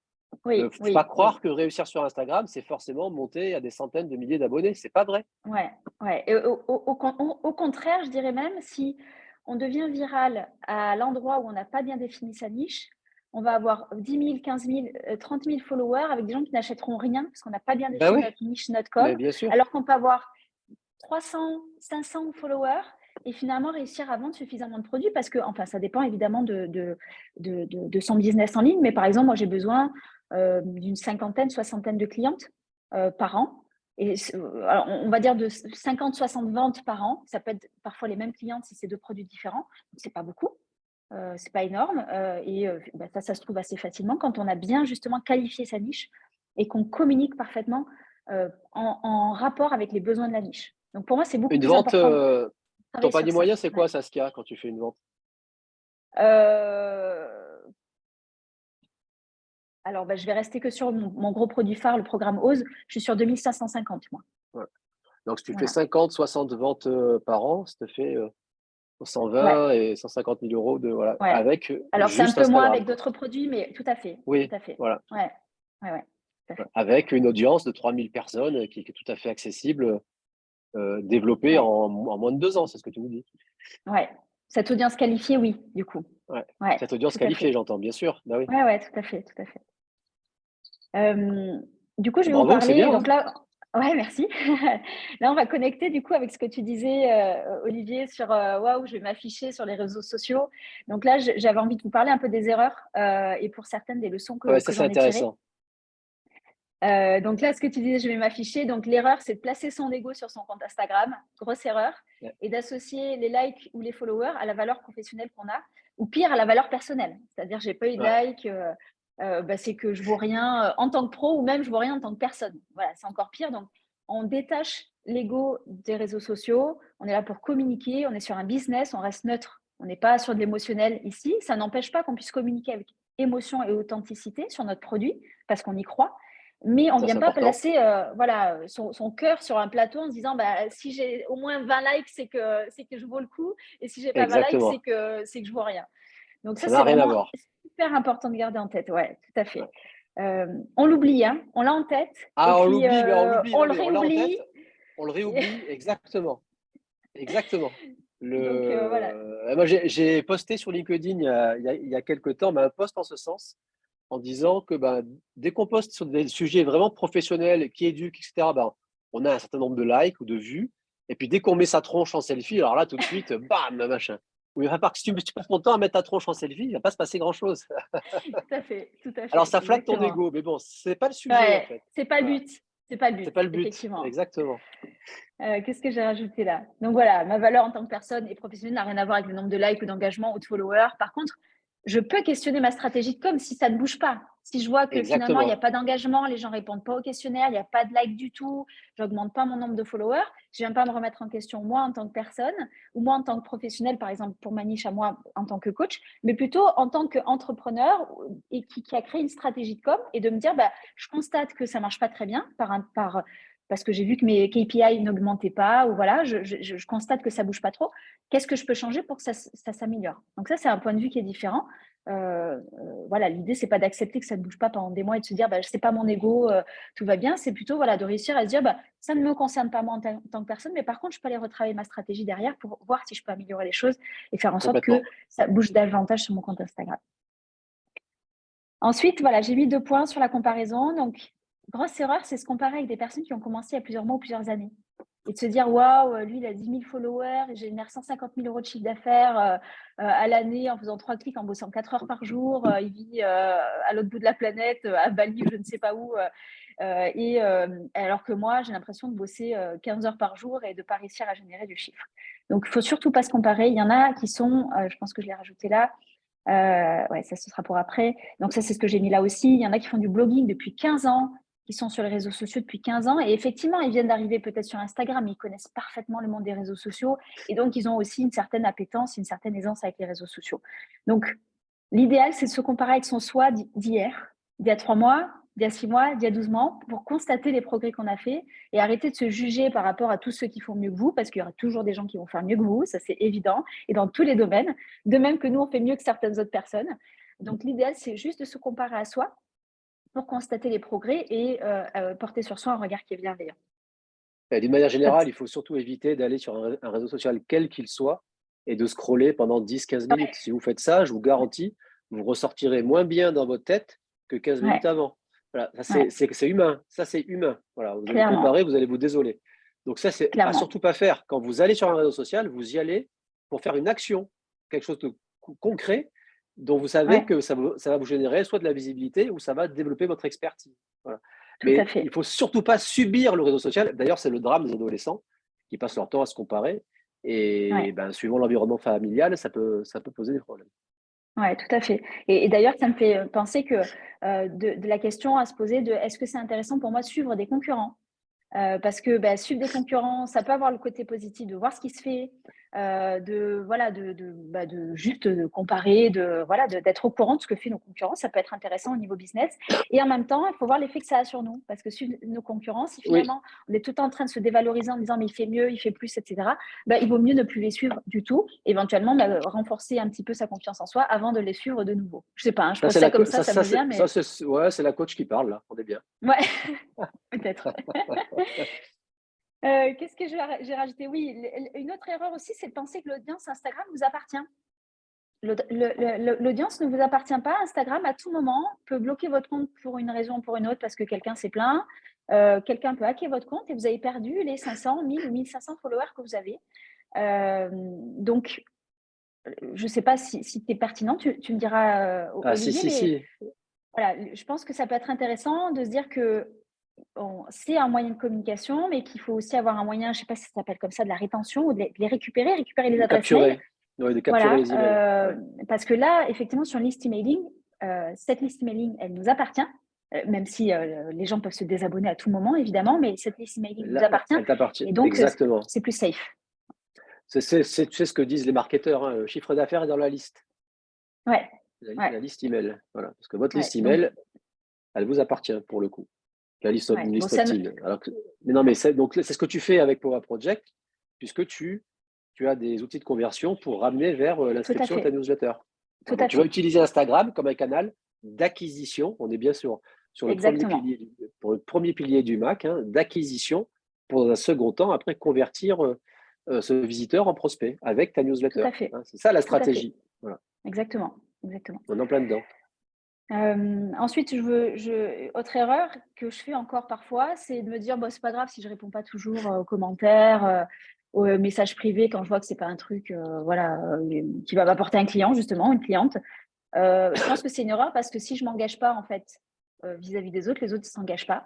Il ne Oui, faut pas oui, croire oui. que réussir sur Instagram, c'est forcément monter à des centaines de milliers d'abonnés. C'est pas vrai. Ouais, ouais. Et au contraire, je dirais même, si on devient viral à l'endroit où on n'a pas bien défini sa niche, on va avoir 10 000, 15 000, 30 000 followers avec des gens qui n'achèteront rien parce qu'on n'a pas bien Ben défini oui, notre niche, notre com, mais bien sûr. alors qu'on peut avoir 300, 500 followers et finalement réussir à vendre suffisamment de produits parce que, enfin, ça dépend évidemment de son business en ligne, mais par exemple, moi, j'ai besoin d'une cinquantaine, soixantaine de clientes par an. Et alors, on va dire de 50-60 ventes par an. Ça peut être parfois les mêmes clientes si c'est deux produits différents. C'est pas beaucoup, c'est pas énorme. Ça se trouve assez facilement quand on a bien justement qualifié sa niche et qu'on communique parfaitement en rapport avec les besoins de la niche. Donc pour moi, c'est beaucoup Une plus vente, important de ton travailler sur panier ça. moyen, c'est Ouais. quoi, Saskia, quand tu fais une vente? Euh, alors, je vais rester que sur mon gros produit phare, le programme OSE. Je suis sur 2550, moi. Ouais. Donc, si tu fais Voilà. 50, 60 ventes par an, ça te fait Ouais, 120 et 150 000 euros voilà, ouais. avec Alors, c'est un juste peu moins Instagram, avec quoi. d'autres produits, mais tout à fait. Tout Oui, à fait. voilà. Ouais, ouais, ouais. Tout à fait. Avec une audience de 3000 personnes qui est tout à fait accessible, développée Ouais, en moins de 2 ans, c'est ce que tu nous dis. ouais. Cette audience qualifiée, oui, du coup. Ouais. Ouais, Cette audience tout à qualifiée, fait. j'entends, bien sûr. Bah oui. Ouais, ouais, tout à fait, tout à fait. Du coup, je vais vous Bravo, c'est parler. bien, hein. Donc là, ouais, merci. Là, on va connecter du coup avec ce que tu disais, Olivier, sur waouh, je vais m'afficher sur les réseaux sociaux. Donc là, j'avais envie de vous parler un peu des erreurs et pour certaines des leçons Ouais, ça que c'est j'en ai tirées. intéressant. Donc là, ce que tu disais, je vais m'afficher. Donc l'erreur, c'est de placer son ego sur son compte Instagram, grosse erreur, Ouais. et d'associer les likes ou les followers à la valeur professionnelle qu'on a, ou pire, à la valeur personnelle. C'est-à-dire, j'ai pas eu de Ouais. like, c'est que je vaux rien en tant que pro, ou même je vaux rien en tant que personne. Voilà, c'est encore pire. Donc, on détache l'ego des réseaux sociaux. On est là pour communiquer. On est sur un business. On reste neutre. On n'est pas sur de l'émotionnel ici. Ça n'empêche pas qu'on puisse communiquer avec émotion et authenticité sur notre produit parce qu'on y croit. Mais on ne Ça vient c'est pas important. placer son cœur sur un plateau en se disant si j'ai au moins 20 likes, c'est que je vaux le coup. Et si j'ai pas 20 likes, Exactement. c'est que je vaux rien. Donc ça, Ça c'est n'a rien à vraiment voir. super important de garder en tête. Ouais, tout à fait. Ouais. On l'oublie, hein, on l'a en tête. Et Ah, on puis, l'oublie, mais on l'oublie. on Non, le mais on l'a en réoublie. tête, on le réoublie. Exactement. Exactement. Donc voilà. Moi, j'ai posté sur LinkedIn il y a quelques temps, un post en ce sens, en disant que dès qu'on poste sur des sujets vraiment professionnels, qui éduquent, etc., on a un certain nombre de likes ou de vues. Et puis dès qu'on met sa tronche en selfie, alors là, tout de suite, bam, machin. Oui, à part que si tu passes ton temps à mettre ta tronche en selfie, il ne va pas se passer grand-chose. Tout à fait, tout à Alors fait, ça flatte ton exactement. ego, mais bon, c'est pas le sujet en Ouais, fait. c'est pas le Voilà. but. C'est pas le C'est but, pas le but. effectivement. Exactement. Qu'est-ce que j'ai rajouté là? Donc voilà, ma valeur en tant que personne et professionnelle n'a rien à voir avec le nombre de likes ou d'engagement ou de followers. Par contre, je peux questionner ma stratégie de com si ça ne bouge pas. Si je vois que finalement, il n'y a Exactement. pas d'engagement, les gens ne répondent pas au questionnaire, il n'y a pas de likes du tout, j'augmente pas mon nombre de followers, je ne viens pas me remettre en question moi en tant que personne ou moi en tant que professionnel, par exemple pour ma niche à moi en tant que coach, mais plutôt en tant qu'entrepreneur et qui a créé une stratégie de com et de me dire, je constate que ça ne marche pas très bien parce que j'ai vu que mes KPI n'augmentaient pas ou voilà, je constate que ça bouge pas trop. Qu'est-ce que je peux changer pour que ça s'améliore? Donc ça, c'est un point de vue qui est différent. Voilà, l'idée, c'est pas d'accepter que ça ne bouge pas pendant des mois et de se dire, c'est pas mon ego, tout va bien. C'est plutôt voilà, de réussir à se dire, ça ne me concerne pas moi en tant que personne, mais par contre, je peux aller retravailler ma stratégie derrière pour voir si je peux améliorer les choses et faire en sorte que Complètement. ça bouge davantage sur mon compte Instagram. Ensuite, voilà, j'ai mis 2 points sur la comparaison. Donc, grosse erreur, c'est se comparer avec des personnes qui ont commencé il y a plusieurs mois ou plusieurs années. et de se dire waouh, lui il a 10 000 followers, il génère 150 000 euros de chiffre d'affaires à l'année en faisant 3 clics, en bossant 4 heures par jour, il vit à l'autre bout de la planète, à Bali ou je ne sais pas où, alors que moi j'ai l'impression de bosser 15 heures par jour et de ne pas réussir à générer du chiffre. Donc il ne faut surtout pas se comparer. Il y en a qui sont, je pense que je l'ai rajouté là, ouais, ça ce sera pour après. Donc ça c'est ce que j'ai mis là aussi. Il y en a qui font du blogging depuis 15 ans, qui sont sur les réseaux sociaux depuis 15 ans. Et effectivement, ils viennent d'arriver peut-être sur Instagram, mais ils connaissent parfaitement le monde des réseaux sociaux. Et donc, ils ont aussi une certaine appétence, une certaine aisance avec les réseaux sociaux. Donc, l'idéal, c'est de se comparer avec son soi d'hier, d'il y a 3 mois, d'il y a 6 mois, d'il y a 12 mois, pour constater les progrès qu'on a fait et arrêter de se juger par rapport à tous ceux qui font mieux que vous, parce qu'il y aura toujours des gens qui vont faire mieux que vous, ça c'est évident, et dans tous les domaines, de même que nous, on fait mieux que certaines autres personnes. Donc, l'idéal, c'est juste de se comparer à soi pour constater les progrès et porter sur soi un regard qui est bienveillant. D'une manière générale, il faut surtout éviter d'aller sur un réseau social quel qu'il soit et de scroller pendant 10-15 minutes. Ouais. Si vous faites ça, je vous garantis, vous ressortirez moins bien dans votre tête que 15 minutes avant. Voilà, c'est humain. Ça, c'est humain. Voilà, vous allez vous comparer, vous allez vous désoler. Donc ça, c'est à surtout pas faire. Quand vous allez sur un réseau social, vous y allez pour faire une action, quelque chose de concret dont vous savez que ça va vous générer soit de la visibilité ou ça va développer votre expertise. Voilà. Mais il ne faut surtout pas subir le réseau social. D'ailleurs, c'est le drame des adolescents qui passent leur temps à se comparer. Et suivant l'environnement familial, ça peut poser des problèmes. Oui, tout à fait. Et d'ailleurs, ça me fait penser que de la question à se poser de est-ce que c'est intéressant pour moi de suivre des concurrents? Parce que suivre des concurrents, ça peut avoir le côté positif de voir ce qui se fait, de juste comparer, d'être au courant de ce que fait nos concurrents. Ça peut être intéressant au niveau business. Et en même temps, il faut voir l'effet que ça a sur nous. Parce que suivre nos concurrents, si finalement on est tout le temps en train de se dévaloriser en disant mais il fait mieux, il fait plus, etc., il vaut mieux ne plus les suivre du tout. Éventuellement, renforcer un petit peu sa confiance en soi avant de les suivre de nouveau. Je sais pas, hein, je pense ça comme ça me vient. Mais... c'est la coach qui parle, là. On est bien. Ouais, peut-être. Qu'est-ce que j'ai rajouté? Oui, une autre erreur aussi, c'est de penser que l'audience Instagram vous appartient. L'audience ne vous appartient pas. Instagram, à tout moment, peut bloquer votre compte pour une raison ou pour une autre parce que quelqu'un s'est plaint. Quelqu'un peut hacker votre compte et vous avez perdu les 500, 1000 ou 1500 followers que vous avez. Donc, je ne sais pas si c'est pertinent, tu me diras, Olivier, si. Voilà, je pense que ça peut être intéressant de se dire que c'est un moyen de communication, mais qu'il faut aussi avoir un moyen, je ne sais pas si ça s'appelle comme ça, de la rétention ou de les récupérer les adresses mail. Oui, de capturer les emails. Parce que là, effectivement, sur une liste emailing, cette liste emailing, elle nous appartient, même si les gens peuvent se désabonner à tout moment, évidemment, mais cette liste emailing nous appartient. Elle t'appartient. Et donc, exactement. C'est plus safe. Tu sais ce que disent les marketeurs, hein, le chiffre d'affaires est dans la liste. Ouais. La liste email. Voilà. Parce que votre liste email, elle vous appartient pour le coup. La liste opt-in. Mais non, mais c'est ce que tu fais avec Power Project, puisque tu as des outils de conversion pour ramener vers l'inscription de ta newsletter. Donc, tu vas utiliser Instagram comme un canal d'acquisition. On est bien sûr sur le premier pilier du MAC, hein, d'acquisition pour, dans un second temps, après convertir ce visiteur en prospect avec ta newsletter. Tout à fait. Hein, c'est ça la stratégie. Voilà. Exactement. On est en plein dedans. Ensuite, autre erreur que je fais encore parfois, c'est de me dire c'est pas grave si je réponds pas toujours aux commentaires, aux messages privés quand je vois que c'est pas un truc qui va m'apporter un client, justement, une cliente. Je pense que c'est une erreur parce que si je m'engage pas en fait vis-à-vis des autres, les autres ne s'engagent pas.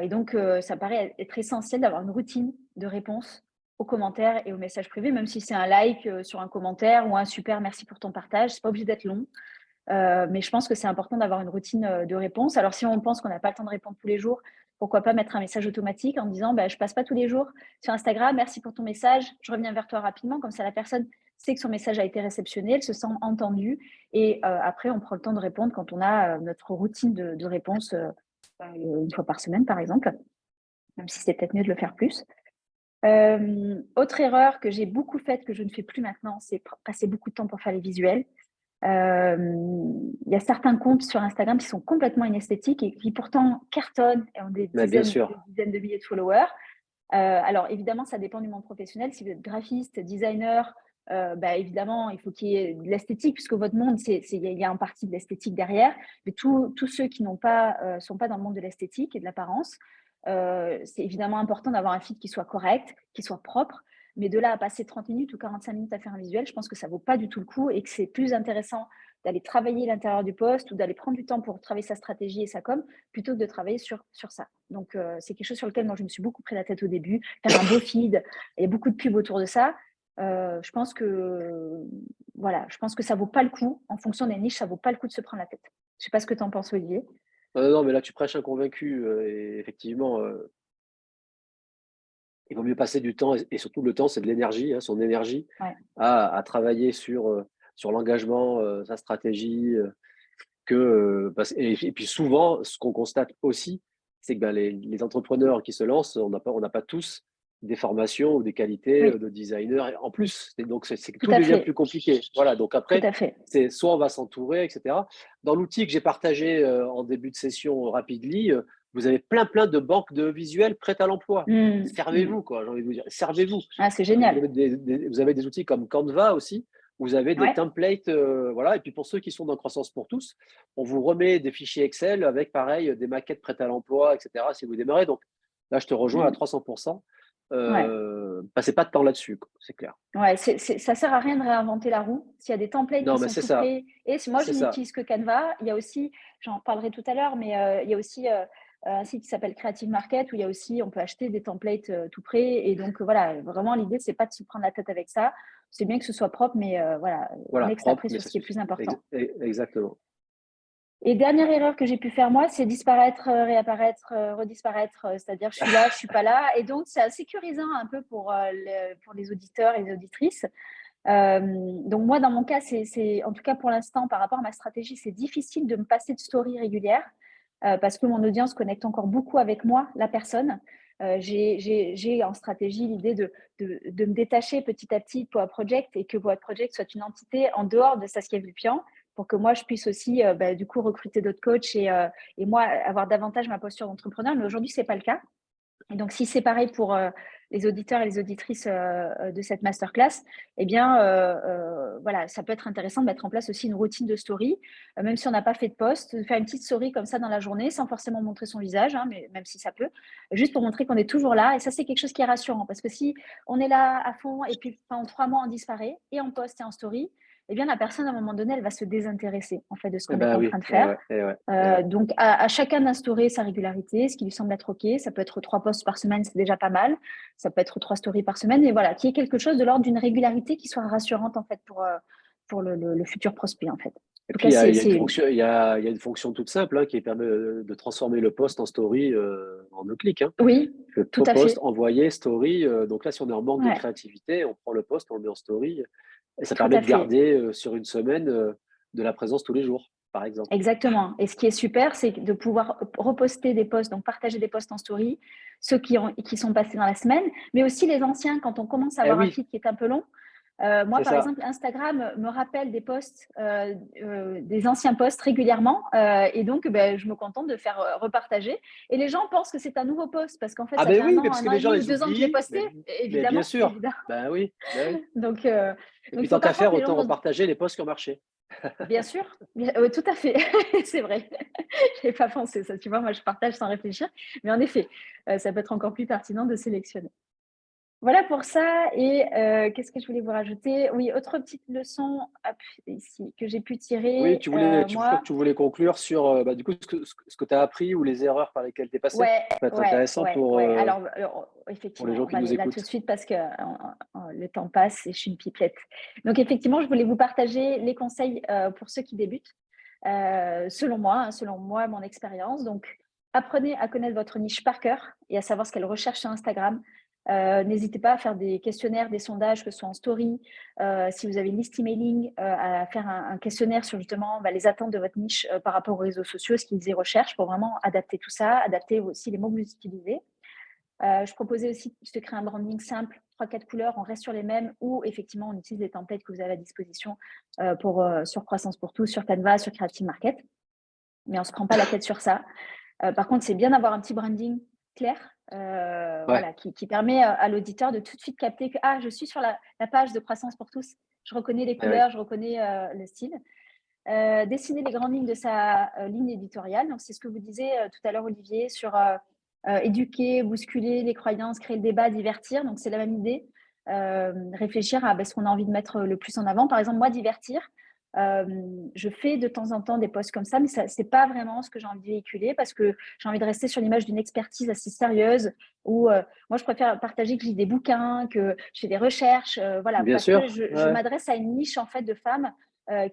Et donc ça paraît être essentiel d'avoir une routine de réponse aux commentaires et aux messages privés, même si c'est un like sur un commentaire ou un super merci pour ton partage, c'est pas obligé d'être long. Mais je pense que c'est important d'avoir une routine de réponse. Alors, si on pense qu'on n'a pas le temps de répondre tous les jours, pourquoi pas mettre un message automatique en disant je ne passe pas tous les jours sur Instagram, merci pour ton message, je reviens vers toi rapidement. Comme ça, la personne sait que son message a été réceptionné, elle se sent entendue. Et après, on prend le temps de répondre quand on a notre routine de réponse une fois par semaine, par exemple, même si c'est peut-être mieux de le faire plus. Autre erreur que j'ai beaucoup faite, que je ne fais plus maintenant, c'est passer beaucoup de temps pour faire les visuels. Il y a certains comptes sur Instagram qui sont complètement inesthétiques et qui pourtant cartonnent et ont des dizaines de milliers de followers. Alors évidemment, ça dépend du monde professionnel. Si vous êtes graphiste, designer, évidemment, il faut qu'il y ait de l'esthétique puisque votre monde, il y a un parti de l'esthétique derrière. Mais tous ceux qui sont pas dans le monde de l'esthétique et de l'apparence, c'est évidemment important d'avoir un feed qui soit correct, qui soit propre. Mais de là à passer 30 minutes ou 45 minutes à faire un visuel, je pense que ça ne vaut pas du tout le coup et que c'est plus intéressant d'aller travailler l'intérieur du post ou d'aller prendre du temps pour travailler sa stratégie et sa com plutôt que de travailler sur ça. Donc, c'est quelque chose sur lequel moi, je me suis beaucoup pris la tête au début. Faire un beau feed, il y a beaucoup de pubs autour de ça. Je pense que ça vaut pas le coup. En fonction des niches, ça vaut pas le coup de se prendre la tête. Je sais pas ce que tu en penses, Olivier. Non, mais là, tu prêches un convaincu. Et effectivement, il vaut mieux passer du temps, et surtout le temps, c'est de l'énergie, hein, son énergie, Ouais. à travailler sur l'engagement, sa stratégie, et puis souvent, ce qu'on constate aussi, c'est que les entrepreneurs qui se lancent, on n'a pas tous des formations ou des qualités Oui, de designer en plus. Et donc, tout tout à devient fait. plus compliqué. Voilà, donc Tout après, à fait. c'est soit on va s'entourer, etc. Dans l'outil que j'ai partagé en début de session Rapidly, vous avez plein de banques de visuels prêtes à l'emploi. Servez-vous, quoi, j'ai envie de vous dire. Servez-vous. Ah, c'est Vous génial. avez vous avez des outils comme Canva aussi. Vous avez des Ouais. templates, voilà. Et puis pour ceux qui sont dans Croissance pour tous, on vous remet des fichiers Excel avec, pareil, des maquettes prêtes à l'emploi, etc. si vous démarrez. Donc là, je te rejoins à 300%. Ouais. Passez pas de temps là-dessus, quoi, c'est clair. Ouais, ça sert à rien de réinventer la roue. S'il y a des templates Non, qui mais sont c'est tout ça. prêts, et moi je C'est ça. n'utilise que Canva. Il y a aussi, j'en parlerai tout à l'heure, mais il y a aussi un site qui s'appelle Creative Market où il y a aussi, on peut acheter des templates tout prêts. Et donc voilà, vraiment l'idée c'est pas de se prendre la tête avec ça. C'est bien que ce soit propre, mais voilà, Voilà, next propre, après mais sur ça ce qui est plus suffit. important. Exactement. Et dernière erreur que j'ai pu faire moi, c'est disparaître, réapparaître, redisparaître. C'est-à-dire, je suis là, je suis pas là. Et donc, c'est sécurisant un peu pour les auditeurs et les auditrices. Donc moi, dans mon cas, en tout cas pour l'instant, par rapport à ma stratégie, c'est difficile de me passer de story régulière parce que mon audience connecte encore beaucoup avec moi, la personne. J'ai en stratégie l'idée de me détacher petit à petit de Power Project et que Power Project soit une entité en dehors de Saskia Vulpian pour que moi, je puisse aussi du coup recruter d'autres coachs et moi, avoir davantage ma posture d'entrepreneur. Mais aujourd'hui, ce n'est pas le cas. Et donc, si c'est pareil pour les auditeurs et les auditrices de cette masterclass, eh bien, voilà, ça peut être intéressant de mettre en place aussi une routine de story, même si on n'a pas fait de post, de faire une petite story comme ça dans la journée, sans forcément montrer son visage, hein, mais même si ça peut, juste pour montrer qu'on est toujours là. Et ça, c'est quelque chose qui est rassurant, parce que si on est là à fond et puis pendant 3 mois, on disparaît, et en post et en story, eh bien, la personne, à un moment donné, elle va se désintéresser en fait de ce Eh qu'on est ben en oui, train de faire. ouais. Donc, à chacun d'instaurer sa régularité, ce qui lui semble être OK. Ça peut être 3 posts par semaine, c'est déjà pas mal. Ça peut être 3 stories par semaine. Et voilà, qu'il y ait quelque chose de l'ordre d'une régularité qui soit rassurante, en fait, pour le futur prospect, en fait. Et En tout puis, cas, il y a une fonction, il y a une fonction toute simple, hein, qui permet de transformer le post en story en 2 clics, hein. Oui, tout à Post, fait. envoyer, story. Donc là, si on est en manque de Ouais, créativité, on prend le post, on le met en story. Et ça tout permet à de fait. garder sur une semaine de la présence tous les jours, par exemple. Exactement. Et ce qui est super, c'est de pouvoir reposter des posts, donc partager des posts en story, ceux qui sont passés dans la semaine, mais aussi les anciens, quand on commence à Eh avoir un oui, feed qui est un peu long. Moi, c'est par ça. exemple, Instagram me rappelle des posts, des anciens posts régulièrement. Et donc, je me contente de faire repartager. Et les gens pensent que c'est un nouveau post parce qu'en fait, Ah ça ben fait oui, mais un parce que an les et gens demi ou les 2 ans que je l'ai oublient. posté. Mais bien Évidemment, sûr. évidemment. Ben oui, ben oui. Donc, Et il puis ne faut tant pas qu'à croire faire, que les gens autant vont. repartager les posts qui ont marché. Bien sûr, tout à fait, c'est vrai. Je n'ai pas pensé ça. Tu vois, moi, je partage sans réfléchir. Mais en effet, ça peut être encore plus pertinent de sélectionner. Voilà pour ça. Et qu'est-ce que je voulais vous rajouter? Oui, autre petite leçon hop, ici que j'ai pu Oui, tirer, je crois que moi. tu voulais conclure sur du coup, ce que tu as appris ou les erreurs par lesquelles tu es passé. Ouais, Ça peut être ouais, intéressant ouais, ouais. Alors, pour les effectivement, gens on qui va nous aller là tout de écoutent. suite parce que le temps passe et je suis une pipelette. Donc, effectivement, je voulais vous partager les conseils pour ceux qui débutent, selon moi, mon expérience. Donc, apprenez à connaître votre niche par cœur et à savoir ce qu'elle recherche sur Instagram. N'hésitez pas à faire des questionnaires, des sondages, que ce soit en story. Si vous avez une liste emailing, à faire un questionnaire sur justement les attentes de votre niche par rapport aux réseaux sociaux, ce qu'ils y recherchent pour vraiment adapter tout ça, adapter aussi les mots que vous utilisez. Je proposais aussi de créer un branding simple, 3-4 couleurs, on reste sur les mêmes ou effectivement on utilise les templates que vous avez à disposition sur Croissance pour tous, sur Canva, sur Creative Market. Mais on ne se prend pas la tête sur ça. Par contre, c'est bien d'avoir un petit branding clair, Ouais, voilà, qui permet à l'auditeur de tout de suite capter que je suis sur la page de Croissance pour tous. Je reconnais les ouais, couleurs, je reconnais le style. Dessiner les grandes lignes de sa ligne éditoriale. Donc, c'est ce que vous disiez tout à l'heure, Olivier, sur éduquer, bousculer les croyances, créer le débat, divertir. Donc, c'est la même idée. Réfléchir à ce qu'on a envie de mettre le plus en avant. Par exemple, moi, divertir, je fais de temps en temps des posts comme ça, mais ce n'est pas vraiment ce que j'ai envie de véhiculer parce que j'ai envie de rester sur l'image d'une expertise assez sérieuse où moi, je préfère partager que je lis des bouquins, que je fais des recherches, voilà, Bien parce que sûr. je m'adresse à une niche en fait de femmes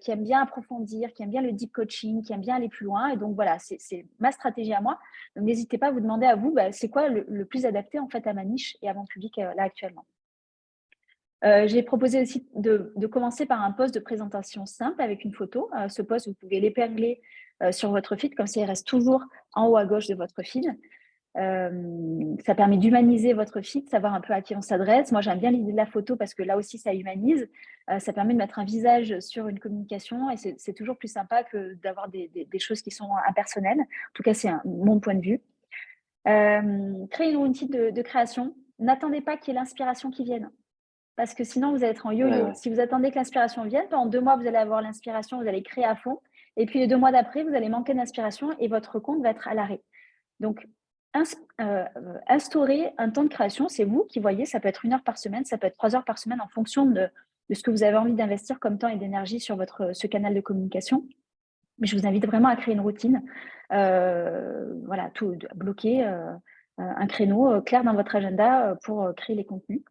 qui aiment bien approfondir, qui aiment bien le deep coaching, qui aiment bien aller plus loin. Et donc, voilà, c'est ma stratégie à moi. Donc, n'hésitez pas à vous demander à vous, c'est quoi le plus adapté en fait à ma niche et à mon public là actuellement. J'ai proposé aussi de commencer par un post de présentation simple avec une photo. Ce post, vous pouvez l'épingler sur votre feed, comme ça il reste toujours en haut à gauche de votre feed. Ça permet d'humaniser votre feed, savoir un peu à qui on s'adresse. Moi, j'aime bien l'idée de la photo parce que là aussi, ça humanise. Ça permet de mettre un visage sur une communication et c'est toujours plus sympa que d'avoir des choses qui sont impersonnelles. En tout cas, c'est mon point de vue. Créer une routine de création. N'attendez pas qu'il y ait l'inspiration qui vienne. Parce que sinon, vous allez être en yo-yo. Ouais. Si vous attendez que l'inspiration vienne, pendant 2 mois, vous allez avoir l'inspiration, vous allez créer à fond. Et puis, les 2 mois d'après, vous allez manquer d'inspiration et votre compte va être à l'arrêt. Donc, instaurer un temps de création, c'est vous qui voyez, ça peut être 1 heure par semaine, ça peut être 3 heures par semaine en fonction de ce que vous avez envie d'investir comme temps et d'énergie sur ce canal de communication. Mais je vous invite vraiment à créer une routine. Voilà, bloquer un créneau clair dans votre agenda pour créer les contenus.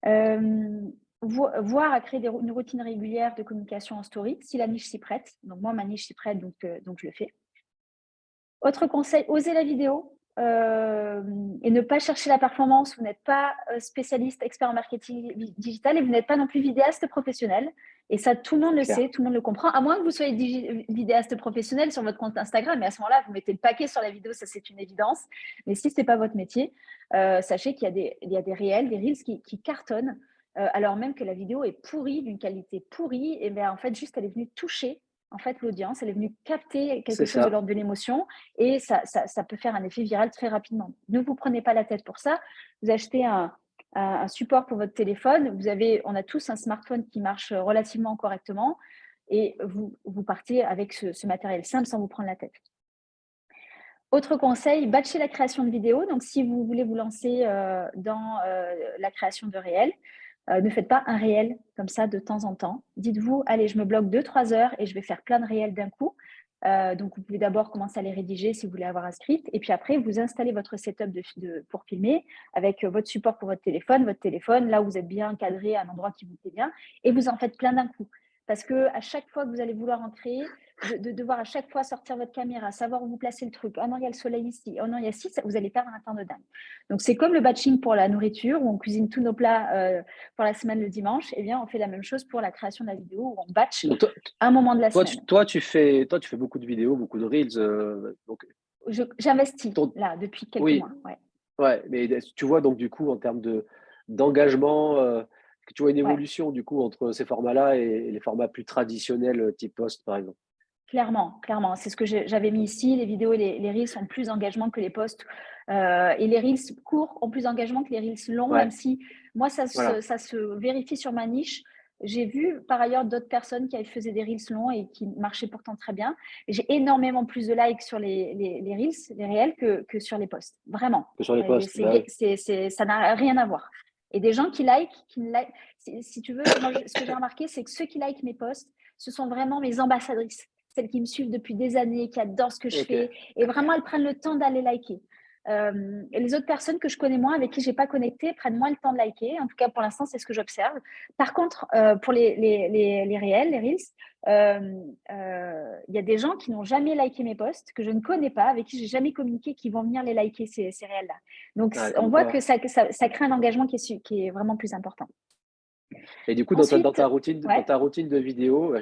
Voir à créer une routine régulière de communication en story, si la niche s'y prête. Donc, moi, ma niche s'y prête, donc je le fais. Autre conseil, osez la vidéo et ne pas chercher la performance. Vous n'êtes pas spécialiste, expert en marketing digital et vous n'êtes pas non plus vidéaste professionnel. Et ça, tout le monde le sait, tout le monde le comprend. À moins que vous soyez vidéaste professionnel sur votre compte Instagram, mais à ce moment-là, vous mettez le paquet sur la vidéo, ça c'est une évidence. Mais si ce n'est pas votre métier, sachez qu'il y a des réels, des reels qui cartonnent, alors même que la vidéo est pourrie, d'une qualité pourrie. Et bien en fait, juste elle est venue toucher en fait l'audience, elle est venue capter quelque chose de l'ordre de l'émotion et ça peut faire un effet viral très rapidement. Ne vous prenez pas la tête pour ça. Vous achetez un support pour votre téléphone. On a tous un smartphone qui marche relativement correctement et vous partez avec ce matériel simple sans vous prendre la tête. Autre conseil, batcher la création de vidéos. Donc, si vous voulez vous lancer dans la création de réels, ne faites pas un réel comme ça de temps en temps. Dites-vous, allez, je me bloque 2-3 heures et je vais faire plein de réels d'un coup. Donc, vous pouvez d'abord commencer à les rédiger si vous voulez avoir un script. Et puis après, vous installez votre setup pour filmer avec votre support pour votre téléphone, là où vous êtes bien cadré à un endroit qui vous plaît bien. Et vous en faites plein d'un coup. Parce qu'à chaque fois que vous allez vouloir en créer, de devoir à chaque fois sortir votre caméra, savoir où vous placez le truc. Oh non, il y a le soleil ici. Oh non, il y a ci. Vous allez perdre un temps de dingue. Donc, c'est comme le batching pour la nourriture où on cuisine tous nos plats pour la semaine le dimanche. Eh bien, on fait la même chose pour la création de la vidéo où on batch à un moment de la semaine. Toi, tu fais beaucoup de vidéos, beaucoup de reels. Donc, j'investis là depuis quelques mois. Ouais, mais tu vois, donc du coup, en termes d'engagement, tu vois une évolution du coup entre ces formats-là et les formats plus traditionnels type post, par exemple. Clairement. C'est ce que j'avais mis ici. Les vidéos et les reels ont plus d'engagement que les posts. Et les reels courts ont plus d'engagement que les reels longs, même si moi, ça se vérifie sur ma niche. J'ai vu par ailleurs d'autres personnes qui faisaient des reels longs et qui marchaient pourtant très bien. J'ai énormément plus de likes sur les reels, les réels, que sur les posts. Vraiment. Que sur les posts. Ça n'a rien à voir. Et des gens qui like, si tu veux, moi, ce que j'ai remarqué, c'est que ceux qui likent mes posts, ce sont vraiment mes ambassadrices. Celles qui me suivent depuis des années, qui adorent ce que je fais. Et vraiment, elles prennent le temps d'aller liker. Et les autres personnes que je connais moins, avec qui je n'ai pas connecté, prennent moins le temps de liker. En tout cas, pour l'instant, c'est ce que j'observe. Par contre, pour les réels, les reels, il y a des gens qui n'ont jamais liké mes posts, que je ne connais pas, avec qui je n'ai jamais communiqué, qui vont venir les liker, ces réels-là. Donc, on voit que ça crée un engagement qui est vraiment plus important. Et du coup, ensuite, dans ta routine de vidéo,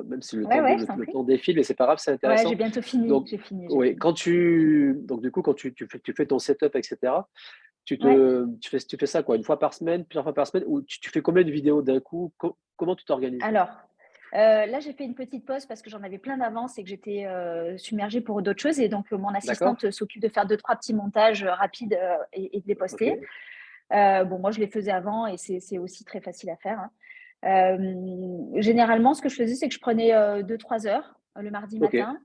même si le temps défile, mais c'est pas grave, c'est intéressant. Ouais, j'ai bientôt fini. Donc, j'ai fini. Quand tu fais ton setup, etc., tu fais ça quoi, une fois par semaine, plusieurs fois par semaine, ou tu fais combien de vidéos d'un coup? Comment tu t'organises? Alors, là, j'ai fait une petite pause parce que j'en avais plein d'avance et que j'étais submergée pour d'autres choses. Et donc, mon assistante s'occupe de faire 2-3 petits montages rapides et de les poster. Moi, je les faisais avant et c'est aussi très facile à faire. Généralement, ce que je faisais, c'est que je prenais 2-3 heures le mardi matin.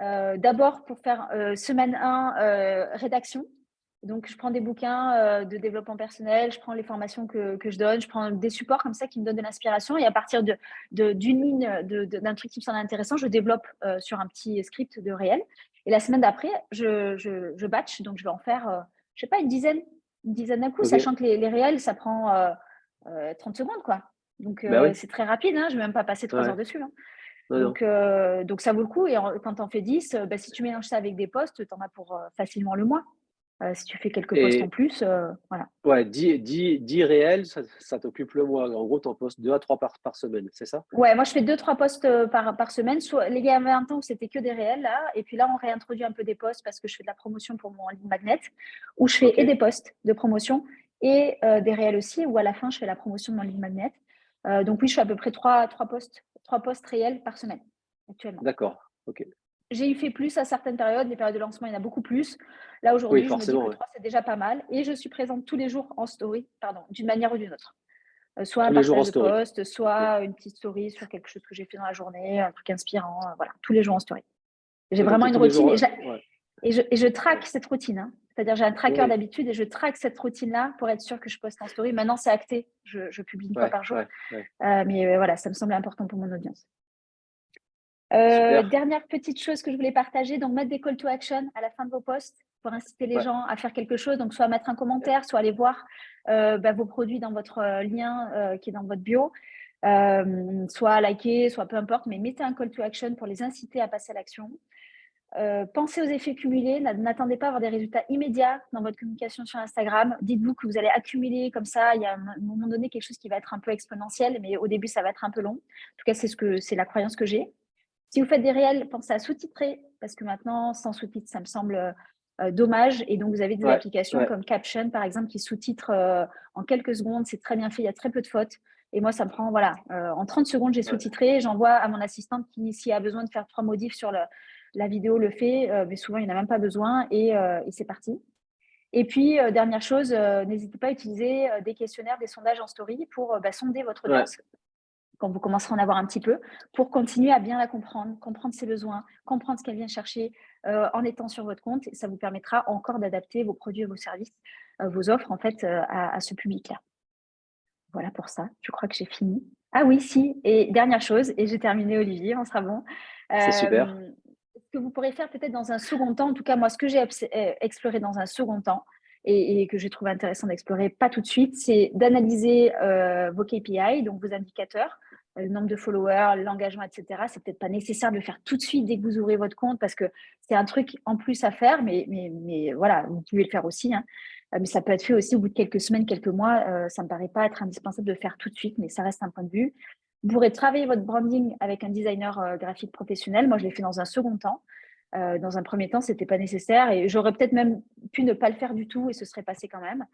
D'abord pour faire semaine 1, rédaction. Donc, je prends des bouquins de développement personnel, je prends les formations que je donne, je prends des supports comme ça qui me donnent de l'inspiration. Et à partir d'une ligne, d'un truc qui me semble intéressant, je développe sur un petit script de réel. Et la semaine d'après, je batch. Donc, je vais en faire, je sais pas, une dizaine d'un coup, sachant que les réels, ça prend 30 secondes, quoi. Donc, c'est très rapide. Hein, je ne vais même pas passer 3 heures dessus. Hein. Donc, ça vaut le coup. Et quand tu en fais 10, si tu mélanges ça avec des posts, tu en as pour facilement le mois. Si tu fais quelques posts en plus, voilà. Ouais, 10 réels, ça t'occupe le mois. En gros, tu en postes 2 à 3 par semaine, c'est ça? Ouais, moi, je fais 2-3 posts par semaine. Soit, il y avait un temps où c'était que des réels, là. Et puis là, on réintroduit un peu des posts parce que je fais de la promotion pour mon lead magnet, où je fais et des posts de promotion et des réels aussi, où à la fin, je fais la promotion de mon lead magnet. Donc oui, je fais à peu près 3 posts réels par semaine, actuellement. D'accord, ok. J'ai eu fait plus à certaines périodes. Les périodes de lancement, il y en a beaucoup plus. Là, aujourd'hui, je me dis que 3, c'est déjà pas mal. Et je suis présente tous les jours en story, d'une manière ou d'une autre. Soit un partage de post, soit une petite story sur quelque chose que j'ai fait dans la journée, un truc inspirant. Voilà, tous les jours en story. J'ai vraiment une routine et je traque cette routine. Hein. C'est-à-dire, j'ai un tracker d'habitude et je traque cette routine-là pour être sûr que je poste en story. Maintenant, c'est acté. Je publie une fois par jour. Mais voilà, ça me semblait important pour mon audience. Dernière petite chose que je voulais partager, donc mettre des call to action à la fin de vos posts pour inciter les gens à faire quelque chose. Donc, soit mettre un commentaire, soit aller voir vos produits dans votre lien qui est dans votre bio, soit liker, soit peu importe, mais mettez un call to action pour les inciter à passer à l'action. Pensez aux effets cumulés, n'attendez pas à avoir des résultats immédiats dans votre communication sur Instagram. Dites-vous que vous allez accumuler comme ça, il y a un moment donné quelque chose qui va être un peu exponentiel, mais au début, ça va être un peu long. En tout cas, c'est la croyance que j'ai. Si vous faites des réels, pensez à sous-titrer, parce que maintenant, sans sous-titres, ça me semble dommage. Et donc, vous avez des applications comme Caption, par exemple, qui sous-titrent en quelques secondes. C'est très bien fait, il y a très peu de fautes. Et moi, ça me prend, en 30 secondes, j'ai sous-titré. J'envoie à mon assistante qui, s'il a besoin de faire 3 modifs sur la vidéo, le fait. Mais souvent, il n'y en a même pas besoin. Et c'est parti. Et puis, dernière chose, n'hésitez pas à utiliser des questionnaires, des sondages en story pour sonder votre audience. Quand vous commencerez à en avoir un petit peu, pour continuer à bien la comprendre ses besoins, comprendre ce qu'elle vient chercher en étant sur votre compte. Et ça vous permettra encore d'adapter vos produits et vos services, vos offres, en fait, à ce public-là. Voilà pour ça. Je crois que j'ai fini. Ah oui, si. Et dernière chose, et j'ai terminé, Olivier, on sera bon. C'est super. Ce que vous pourrez faire peut-être dans un second temps, en tout cas, moi, ce que j'ai exploré dans un second temps, et que j'ai trouvé intéressant d'explorer, pas tout de suite, c'est d'analyser vos KPI, donc vos indicateurs, le nombre de followers, l'engagement, etc. C'est peut-être pas nécessaire de le faire tout de suite dès que vous ouvrez votre compte parce que c'est un truc en plus à faire, mais voilà, vous pouvez le faire aussi. Hein. Mais ça peut être fait aussi au bout de quelques semaines, quelques mois. Ça me paraît pas être indispensable de le faire tout de suite, mais ça reste un point de vue. Vous pourrez travailler votre branding avec un designer graphique professionnel. Moi, je l'ai fait dans un second temps. Dans un premier temps, ce n'était pas nécessaire et j'aurais peut-être même pu ne pas le faire du tout et ce serait passé quand même.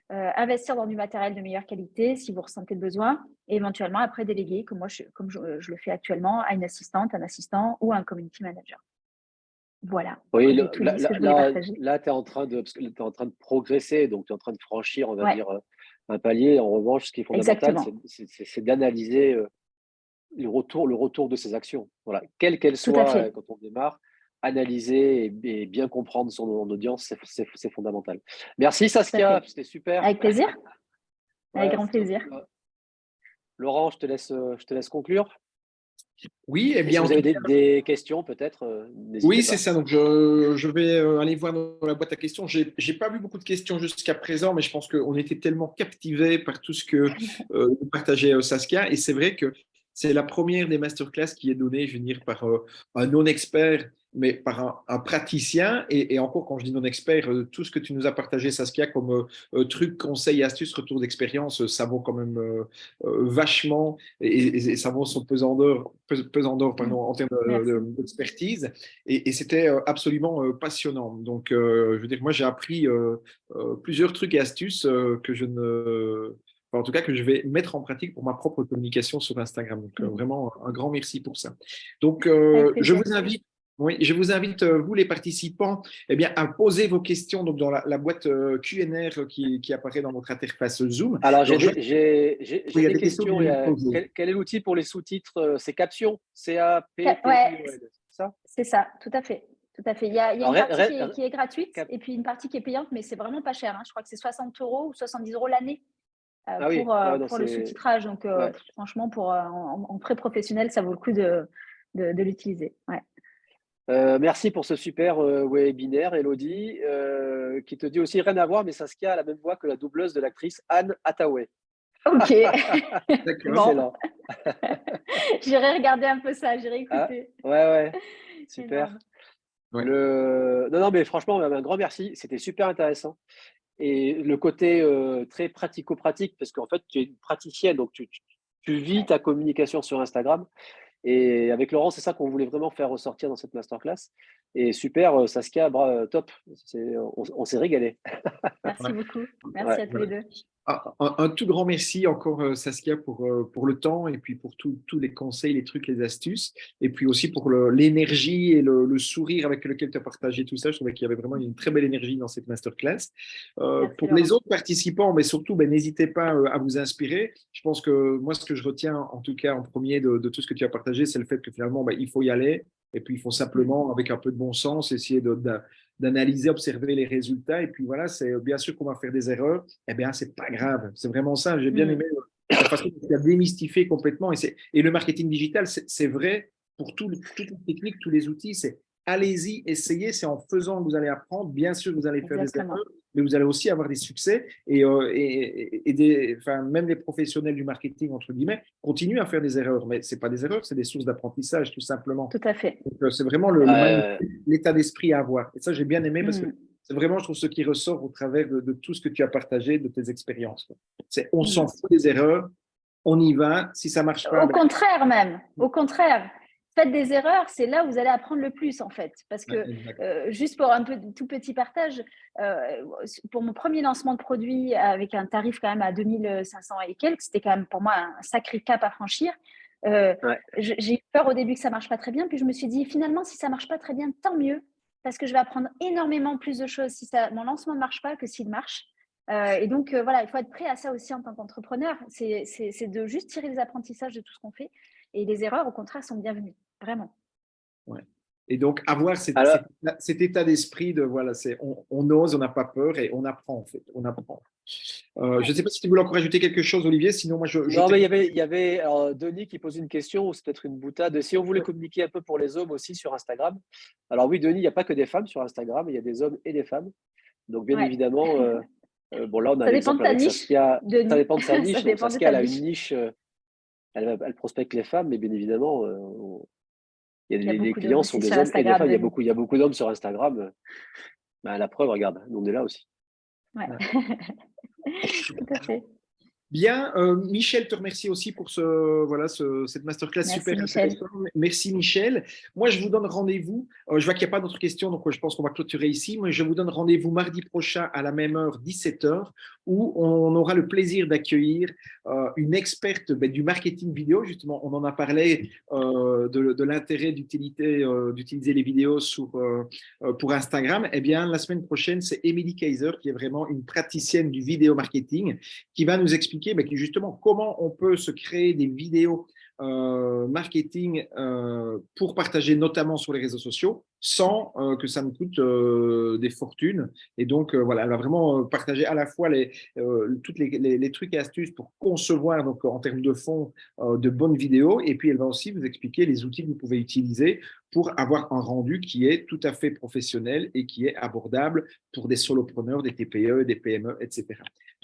Investir dans du matériel de meilleure qualité si vous ressentez le besoin et éventuellement après déléguer, comme je le fais actuellement, à une assistante, un assistant ou un community manager. Voilà. Oui, là, tu es en train de progresser, donc tu es en train de franchir, on va dire, un palier. En revanche, ce qui est fondamental, c'est d'analyser le retour de ces actions. Voilà, quelles qu'elles soient quand on démarre, analyser et bien comprendre son audience, c'est fondamental. Merci Saskia, c'était super. Avec plaisir. Avec grand plaisir. Laurent, je te laisse conclure. Oui, eh bien. Si vous avez des questions, peut-être, n'hésitez pas. Oui, c'est ça. Donc, je vais aller voir dans la boîte à questions. J'ai pas vu beaucoup de questions jusqu'à présent, mais je pense qu'on était tellement captivés par tout ce que partageait Saskia. Et c'est vrai que c'est la première des masterclass qui est donnée, je veux dire, par un non-expert, mais par un praticien. Et encore, quand je dis non-expert, tout ce que tu nous as partagé, Saskia, comme trucs, conseils, astuces, retour d'expérience, ça vaut quand même vachement et ça vaut son pesant d'or en termes d'expertise. Et c'était absolument passionnant. Donc, je veux dire, moi, j'ai appris plusieurs trucs et astuces que je ne... Enfin, en tout cas, que je vais mettre en pratique pour ma propre communication sur Instagram. Donc, vraiment, un grand merci pour ça. Donc, je vous invite, vous les participants, eh bien, à poser vos questions donc, dans la boîte Q&R qui apparaît dans votre interface Zoom. Alors, j'ai des questions. Quel est l'outil pour les sous-titres? C'est Caption, C-A-P-T-I-O-N. ça? C'est ça, tout à fait. Tout à fait. Il y a Alors, une partie qui est gratuite et puis une partie qui est payante, mais c'est vraiment pas cher, hein. Je crois que c'est 60 € ou 70 € l'année ah oui, ouais, non, pour le sous-titrage. Donc, ouais. franchement, en frais professionnels, ça vaut le coup de l'utiliser. Ouais. Merci pour ce super webinaire, Elodie, qui te dit aussi rien à voir, mais Saskia a la même voix que la doubleuse de l'actrice Anne Hathaway. Ok. D'accord. Excellent. J'irai regarder un peu ça, j'irai Ah, écouter. ouais, super. Énorme. Ouais. Non, mais franchement, un grand merci. C'était super intéressant. Et le côté très pratico-pratique, parce qu'en fait, tu es une praticienne, donc tu vis ta communication sur Instagram. Et avec Laurent, c'est ça qu'on voulait vraiment faire ressortir dans cette masterclass. Et super, Saskia, top. On s'est régalé. Merci beaucoup. Merci Ouais. à tous les deux. Un tout grand merci encore, Saskia, pour le temps et puis pour tous les conseils, les trucs, les astuces. Et puis aussi pour l'énergie et le sourire avec lequel tu as partagé tout ça. Je trouvais qu'il y avait vraiment une très belle énergie dans cette masterclass. Merci, Pour Laurent. les autres participants, mais surtout, n'hésitez pas à vous inspirer. Je pense que moi, ce que je retiens, en tout cas en premier de tout ce que tu as partagé, c'est le fait que finalement, il faut y aller. Et puis, il faut simplement, avec un peu de bon sens, essayer d'analyser, observer les résultats. Et puis voilà, c'est bien sûr qu'on va faire des erreurs. Eh bien, c'est pas grave. C'est vraiment ça. J'ai bien aimé la façon dont tu as démystifié complètement. Et le marketing digital, c'est vrai pour toutes les techniques, tous les outils. C'est allez-y, essayez. C'est en faisant que vous allez apprendre. Bien sûr, vous allez faire des Exactement. erreurs, mais vous allez aussi avoir des succès. Même les professionnels du marketing, entre guillemets, continuent à faire des erreurs. Mais ce n'est pas des erreurs, c'est des sources d'apprentissage, tout simplement. Tout à fait. Donc, c'est vraiment l'état d'esprit à avoir. Et ça, j'ai bien aimé parce que c'est vraiment, je trouve, ce qui ressort au travers de tout ce que tu as partagé, de tes expériences. On s'en fout des erreurs, on y va. Si ça ne marche pas… Au contraire même, au contraire. Faites des erreurs, c'est là où vous allez apprendre le plus en fait. Parce que juste pour un tout petit partage, pour mon premier lancement de produit avec un tarif quand même à 2500 et quelques, c'était quand même pour moi un sacré cap à franchir. J'ai eu peur au début que ça ne marche pas très bien, puis je me suis dit finalement si ça ne marche pas très bien, tant mieux, parce que je vais apprendre énormément plus de choses si mon lancement ne marche pas que s'il marche. Et donc voilà, il faut être prêt à ça aussi en tant qu'entrepreneur. C'est de juste tirer les apprentissages de tout ce qu'on fait, et les erreurs au contraire sont bienvenues, vraiment. Ouais. Et donc avoir cet état d'esprit de voilà, on ose, on n'a pas peur et on apprend en fait, on apprend. Je ne sais pas si tu voulais encore ajouter quelque chose, Olivier, sinon moi Non, mais il y avait alors, Denis qui pose une question, ou c'est peut-être une boutade. Si on voulait communiquer un peu pour les hommes aussi sur Instagram. Alors oui, Denis, il n'y a pas que des femmes sur Instagram, il y a des hommes et des femmes. Donc bien évidemment, bon là on a l'exemple avec Saskia. Ça dépend de sa niche. Donc Saskia, elle a une niche, elle prospecte les femmes, mais bien évidemment, les clients sont des hommes et des femmes. Il y a beaucoup d'hommes sur Instagram. La preuve, regarde, on est là aussi. Ouais. Tout à fait. Bien, Michel te remercie aussi pour cette masterclass super intéressante. Merci Michel. Moi, je vous donne rendez-vous. Je vois qu'il n'y a pas d'autres questions, donc je pense qu'on va clôturer ici. Mais je vous donne rendez-vous mardi prochain à la même heure, 17h, où on aura le plaisir d'accueillir une experte du marketing vidéo. Justement, on en a parlé de l'intérêt d'utiliser les vidéos pour Instagram. Eh bien, la semaine prochaine, c'est Émilie Kaiser, qui est vraiment une praticienne du vidéo marketing, qui va nous expliquer justement comment on peut se créer des vidéos marketing pour partager notamment sur les réseaux sociaux sans que ça nous coûte des fortunes. Et donc, voilà, elle va vraiment partager à la fois tous les trucs et astuces pour concevoir, donc en termes de fond, de bonnes vidéos. Et puis, elle va aussi vous expliquer les outils que vous pouvez utiliser pour avoir un rendu qui est tout à fait professionnel et qui est abordable pour des solopreneurs, des TPE, des PME, etc.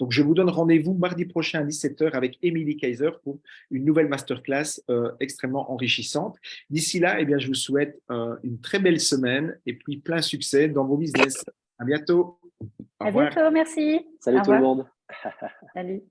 Donc, je vous donne rendez-vous mardi prochain à 17h avec Émilie Kaiser pour une nouvelle masterclass extrêmement enrichissante. D'ici là, eh bien, je vous souhaite une très belle semaine et puis plein succès dans vos business. À bientôt. À bientôt, merci. Salut tout le monde. Salut.